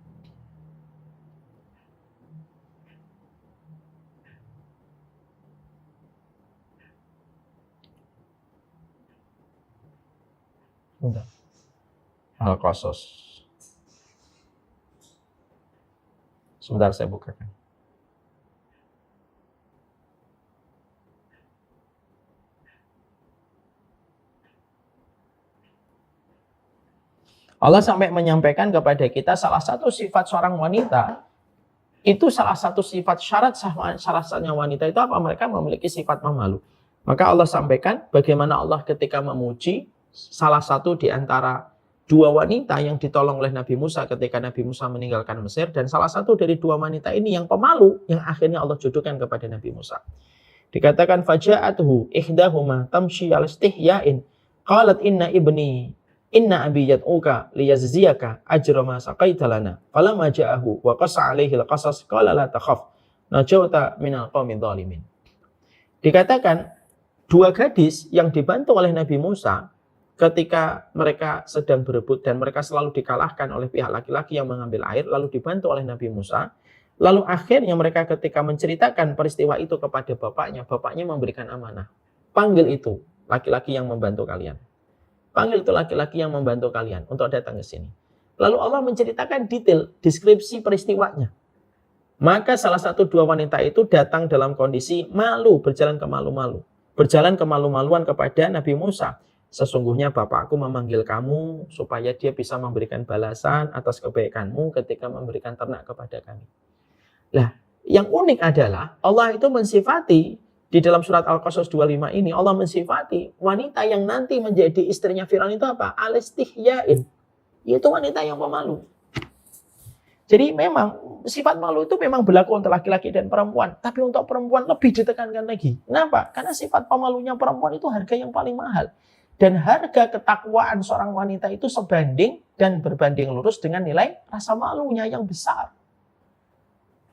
Al-Qasas. Sebentar saya bukakan. Allah sampai menyampaikan kepada kita salah satu sifat seorang wanita, itu salah satu sifat syarat sahnya wanita itu apa? Mereka memiliki sifat memalu. Maka Allah sampaikan bagaimana Allah ketika memuji salah satu di antara dua wanita yang ditolong oleh Nabi Musa ketika Nabi Musa meninggalkan Mesir, dan salah satu dari dua wanita ini yang pemalu yang akhirnya Allah jodohkan kepada Nabi Musa. Dikatakan faja'atuhu ihdahuma tamshi al-istihyain qalat inna abi yad'uka liyajziyaka ajra ma saqaita lana falamma ja'ahu wa qassa 'alaihi al-qasas qala la takhaf najauta minal qaumidh dhalimin. Dikatakan dua gadis yang dibantu oleh Nabi Musa ketika mereka sedang berebut dan mereka selalu dikalahkan oleh pihak laki-laki yang mengambil air, lalu dibantu oleh Nabi Musa. Lalu akhirnya mereka ketika menceritakan peristiwa itu kepada bapaknya memberikan amanah. Panggil itu laki-laki yang membantu kalian. Panggil itu laki-laki yang membantu kalian untuk datang ke sini. Lalu Allah menceritakan detail, deskripsi peristiwanya. Maka salah satu dua wanita itu datang dalam kondisi malu, berjalan kemalu-maluan kepada Nabi Musa. Sesungguhnya bapakku memanggil kamu supaya dia bisa memberikan balasan atas kebaikanmu ketika memberikan ternak kepada kami. Nah, yang unik adalah Allah itu mensifati di dalam surat Al-Qasas 25 ini, Allah mensifati wanita yang nanti menjadi istrinya Firaun itu apa? Al-istihyain. Yaitu wanita yang pemalu. Jadi memang sifat malu itu memang berlaku untuk laki-laki dan perempuan. Tapi untuk perempuan lebih ditekankan lagi. Kenapa? Karena sifat pemalunya perempuan itu harga yang paling mahal. Dan harga ketakwaan seorang wanita itu sebanding dan berbanding lurus dengan nilai rasa malunya yang besar.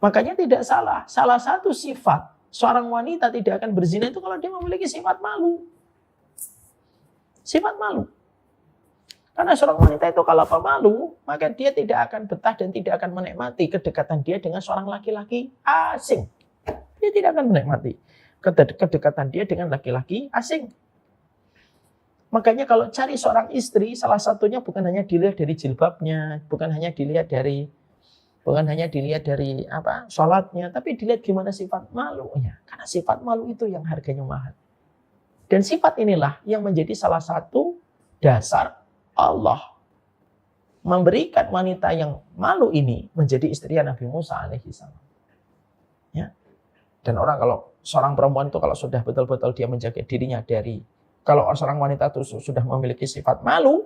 Makanya tidak salah. Salah satu sifat seorang wanita tidak akan berzina itu kalau dia memiliki sifat malu. Sifat malu. Karena seorang wanita itu kalau pemalu, maka dia tidak akan betah dan tidak akan menikmati kedekatan dia dengan seorang laki-laki asing. Dia tidak akan menikmati kedekatan dia dengan laki-laki asing. Makanya kalau cari seorang istri, salah satunya bukan hanya dilihat dari jilbabnya, bukan hanya dilihat dari sholatnya, tapi dilihat gimana sifat malunya. Karena sifat malu itu yang harganya mahal. Dan sifat inilah yang menjadi salah satu dasar Allah memberikan wanita yang malu ini menjadi istri Nabi Musa alaihi salam. Ya. Dan kalau seorang perempuan itu kalau sudah betul-betul dia menjaga dirinya dari, kalau seorang wanita itu sudah memiliki sifat malu,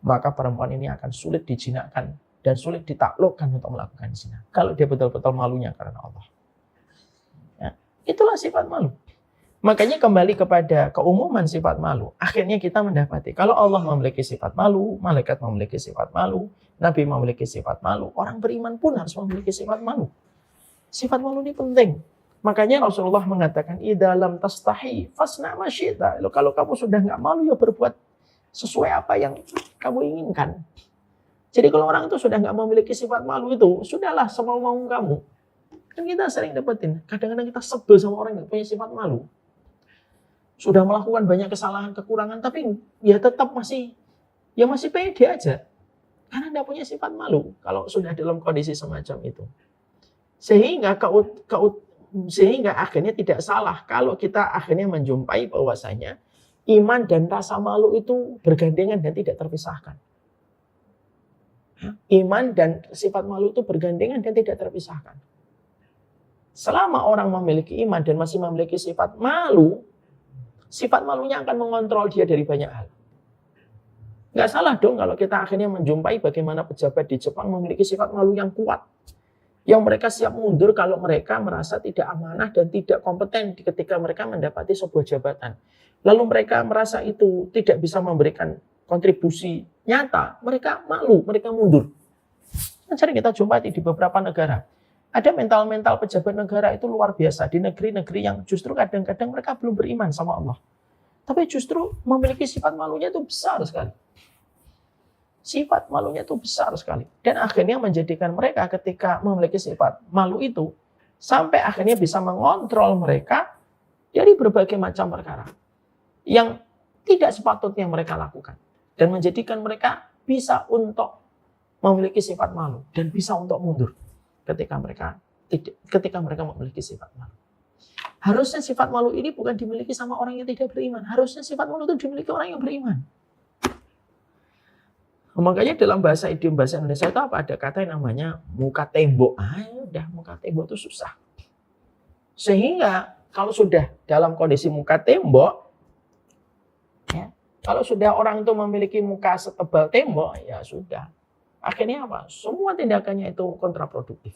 maka perempuan ini akan sulit dijinakkan dan sulit ditaklukkan untuk melakukan zina. Kalau dia betul-betul malunya karena Allah. Ya, itulah sifat malu. Makanya kembali kepada keumuman sifat malu. Akhirnya kita mendapati kalau Allah memiliki sifat malu, malaikat memiliki sifat malu, Nabi memiliki sifat malu, orang beriman pun harus memiliki sifat malu. Sifat malu ini penting. Makanya Rasulullah mengatakan, "Idza lam tastahi fasna ma syi'ta." Kalau kamu sudah enggak malu ya berbuat sesuai apa yang kamu inginkan. Jadi kalau orang itu sudah enggak memiliki sifat malu itu, sudahlah semau-mau kamu. Kan kita sering dapetin, kadang-kadang kita sebel sama orang yang punya sifat malu. Sudah melakukan banyak kesalahan, kekurangan, tapi ya tetap masih pede aja. Karena tidak punya sifat malu kalau sudah dalam kondisi semacam itu. Sehingga akhirnya tidak salah kalau kita akhirnya menjumpai bahwasanya iman dan rasa malu itu bergandengan dan tidak terpisahkan. Iman dan sifat malu itu bergandengan dan tidak terpisahkan. Selama orang memiliki iman dan masih memiliki sifat malu, sifat malunya akan mengontrol dia dari banyak hal. Nggak salah dong kalau kita akhirnya menjumpai bagaimana pejabat di Jepang memiliki sifat malu yang kuat. Yang mereka siap mundur kalau mereka merasa tidak amanah dan tidak kompeten ketika mereka mendapati sebuah jabatan. lalu mereka merasa itu tidak bisa memberikan kontribusi nyata, mereka malu, mereka mundur. Sering kita jumpai di beberapa negara. Ada mental-mental pejabat negara itu luar biasa. Di negeri-negeri yang justru kadang-kadang mereka belum beriman sama Allah. Tapi justru memiliki sifat malunya itu besar sekali. Sifat malunya itu besar sekali. Dan akhirnya menjadikan mereka ketika memiliki sifat malu itu, sampai akhirnya bisa mengontrol mereka dari berbagai macam perkara yang tidak sepatutnya mereka lakukan. Dan menjadikan mereka bisa untuk memiliki sifat malu dan bisa untuk mundur ketika mereka memiliki sifat malu. Harusnya sifat malu ini bukan dimiliki sama orang yang tidak beriman. Harusnya sifat malu itu dimiliki orang yang beriman. Makanya dalam bahasa idiom bahasa Indonesia itu apa? Ada kata yang namanya muka tembok. Udah muka tembok itu susah. Sehingga kalau sudah dalam kondisi muka tembok, ya, kalau sudah orang itu memiliki muka setebal tembok, ya sudah. Akhirnya apa? Semua tindakannya itu kontraproduktif.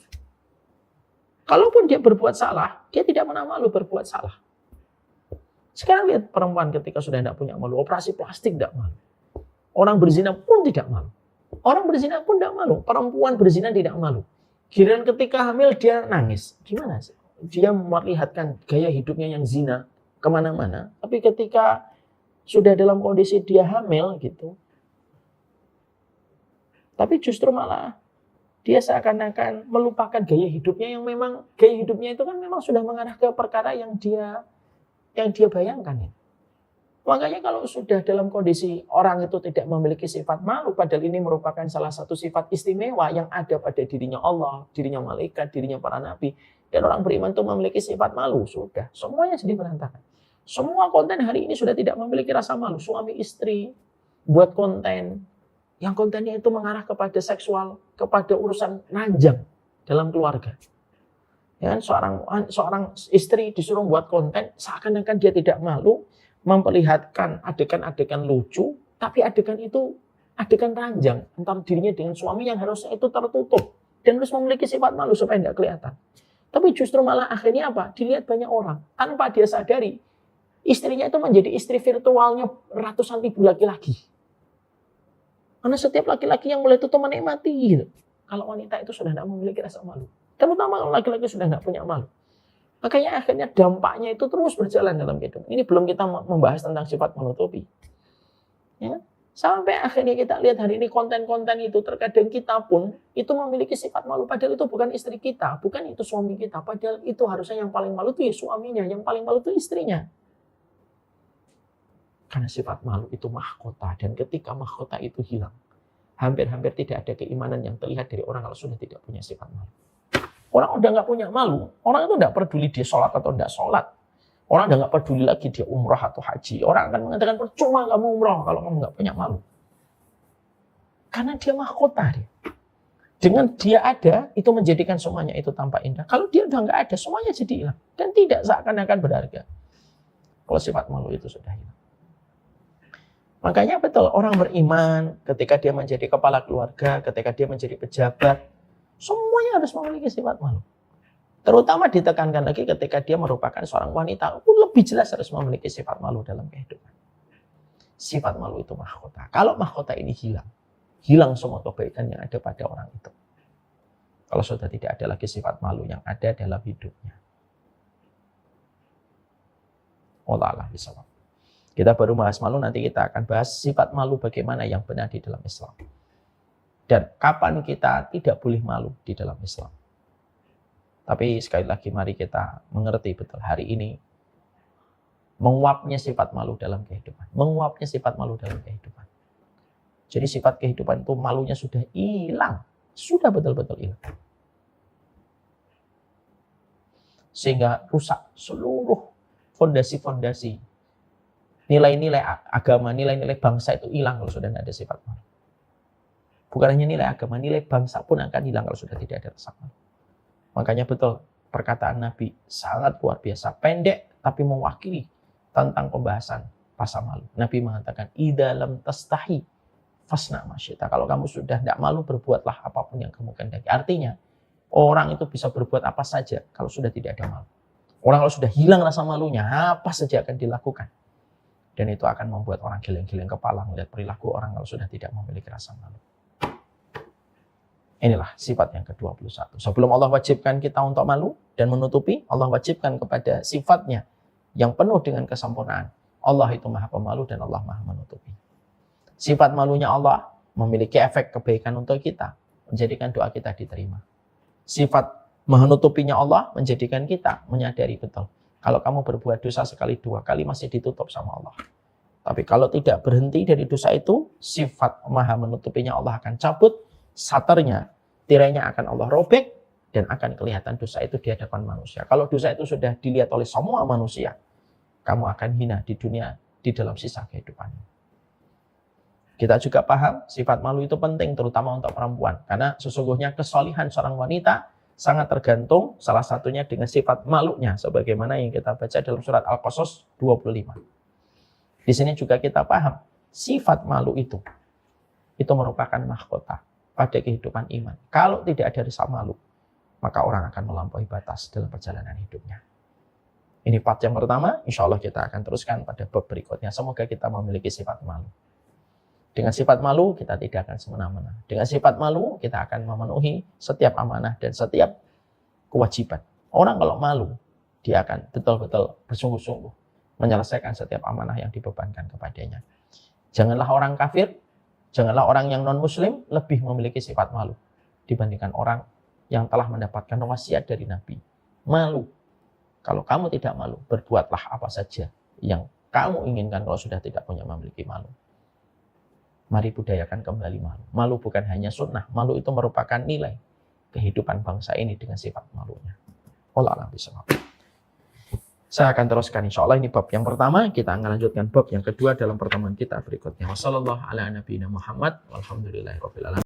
Kalaupun dia berbuat salah, dia tidak pernah malu berbuat salah. Sekarang lihat perempuan ketika sudah tidak punya malu, operasi plastik tidak malu. Orang berzina pun tidak malu. Orang berzina pun tidak malu. Perempuan berzina tidak malu. Giliran ketika hamil dia nangis. Gimana sih? Dia memperlihatkan gaya hidupnya yang zina kemana-mana. Tapi ketika sudah dalam kondisi dia hamil gitu, tapi justru malah dia seakan-akan melupakan gaya hidupnya yang memang gaya hidupnya itu kan memang sudah mengarah ke perkara yang dia bayangkan. Makanya kalau sudah dalam kondisi orang itu tidak memiliki sifat malu, padahal ini merupakan salah satu sifat istimewa yang ada pada dirinya Allah, dirinya malaikat, dirinya para nabi, dan orang beriman itu memiliki sifat malu, sudah semuanya jadi berantakan. Semua konten hari ini sudah tidak memiliki rasa malu. Suami istri buat konten yang kontennya itu mengarah kepada seksual, kepada urusan ranjang dalam keluarga. Ya, seorang istri disuruh buat konten, seakan-akan dia tidak malu, memperlihatkan adegan-adegan lucu, tapi adegan itu adegan ranjang antara dirinya dengan suami yang harusnya itu tertutup dan harus memiliki sifat malu supaya tidak kelihatan. Tapi justru malah akhirnya apa? Dilihat banyak orang tanpa dia sadari, istrinya itu menjadi istri virtualnya ratusan ribu laki-laki. Karena setiap laki-laki yang mulai itu menikmati gitu. Kalau wanita itu sudah tidak memiliki rasa malu. Terutama kalau laki-laki sudah tidak punya malu. Makanya akhirnya dampaknya itu terus berjalan dalam kehidupan. Ini belum kita membahas tentang sifat monotopi. Ya. Sampai akhirnya kita lihat hari ini konten-konten itu terkadang kita pun itu memiliki sifat malu. Padahal itu bukan istri kita, bukan itu suami kita. Padahal itu harusnya yang paling malu itu ya suaminya, yang paling malu itu istrinya. Karena sifat malu itu mahkota, dan ketika mahkota itu hilang, hampir-hampir tidak ada keimanan yang terlihat dari orang kalau sudah tidak punya sifat malu. Orang udah nggak punya malu, orang itu nggak peduli dia sholat atau tidak sholat. Orang udah nggak peduli lagi dia umrah atau haji. Orang akan mengatakan percuma kamu umrah kalau kamu nggak punya malu. Karena dia mahkota dia. Dengan dia ada, itu menjadikan semuanya itu tampak indah. Kalau dia udah nggak ada, semuanya jadi hilang. Dan tidak seakan-akan berharga. Kalau sifat malu itu sudah hilang. Makanya betul, orang beriman ketika dia menjadi kepala keluarga, ketika dia menjadi pejabat, semuanya harus memiliki sifat malu. Terutama ditekankan lagi ketika dia merupakan seorang wanita, lebih jelas harus memiliki sifat malu dalam kehidupan. Sifat malu itu mahkota. Kalau mahkota ini hilang semua kebaikan yang ada pada orang itu. Kalau sudah tidak ada lagi sifat malu yang ada dalam hidupnya. Wallahu a'lam bishawab. Kita baru bahas malu, nanti kita akan bahas sifat malu bagaimana yang benar di dalam Islam. Dan kapan kita tidak boleh malu di dalam Islam. Tapi sekali lagi mari kita mengerti betul hari ini menguapnya sifat malu dalam kehidupan. Menguapnya sifat malu dalam kehidupan. Jadi sifat kehidupan itu malunya sudah hilang. Sudah betul-betul hilang. Sehingga rusak seluruh fondasi-fondasi. Nilai-nilai agama, nilai-nilai bangsa itu hilang kalau sudah tidak ada sifat malu. Bukan hanya nilai agama, nilai bangsa pun akan hilang kalau sudah tidak ada rasa malu. Makanya betul perkataan Nabi sangat luar biasa, pendek tapi mewakili tentang pembahasan pasal malu. Nabi mengatakan, "Idza lam tastahi fasna ma syi'ta." Kalau kamu sudah tidak malu, berbuatlah apapun yang kamu kehendaki. Artinya, orang itu bisa berbuat apa saja kalau sudah tidak ada malu. Orang kalau sudah hilang rasa malunya, apa saja akan dilakukan. Dan itu akan membuat orang geleng-geleng kepala melihat perilaku orang kalau sudah tidak memiliki rasa malu. Inilah sifat yang ke-21. Sebelum Allah wajibkan kita untuk malu dan menutupi, Allah wajibkan kepada sifatnya yang penuh dengan kesempurnaan. Allah itu maha pemalu dan Allah maha menutupi. Sifat malunya Allah memiliki efek kebaikan untuk kita, menjadikan doa kita diterima. Sifat menutupinya Allah menjadikan kita menyadari betul. Kalau kamu berbuat dosa sekali, 2 kali masih ditutup sama Allah. Tapi kalau tidak berhenti dari dosa itu, sifat maha menutupinya Allah akan cabut, satarnya, tirainya akan Allah robek, dan akan kelihatan dosa itu di hadapan manusia. Kalau dosa itu sudah dilihat oleh semua manusia, kamu akan hina di dunia, di dalam sisa kehidupanmu. Kita juga paham, sifat malu itu penting, terutama untuk perempuan. Karena sesungguhnya kesolihan seorang wanita sangat tergantung salah satunya dengan sifat malunya, sebagaimana yang kita baca dalam surat Al-Qasas 25. Di sini juga kita paham, sifat malu itu merupakan mahkota pada kehidupan iman. Kalau tidak ada rasa malu, maka orang akan melampaui batas dalam perjalanan hidupnya. Ini part yang pertama, insya Allah kita akan teruskan pada bab berikutnya. Semoga kita memiliki sifat malu. Dengan sifat malu, kita tidak akan semena-mena. Dengan sifat malu, kita akan memenuhi setiap amanah dan setiap kewajiban. Orang kalau malu, dia akan betul-betul bersungguh-sungguh menyelesaikan setiap amanah yang dibebankan kepadanya. Janganlah orang kafir, janganlah orang yang non-muslim lebih memiliki sifat malu dibandingkan orang yang telah mendapatkan wasiat dari Nabi. Malu. Kalau kamu tidak malu, berbuatlah apa saja yang kamu inginkan kalau sudah tidak punya memiliki malu. Mari budayakan kembali malu. Malu bukan hanya sunnah, malu itu merupakan nilai kehidupan bangsa ini dengan sifat malunya. Wallahu a'lam bishawab. Saya akan teruskan insya Allah, ini bab yang pertama. Kita akan lanjutkan bab yang kedua dalam pertemuan kita berikutnya. Wassalamualaikum warahmatullahi wabarakatuh.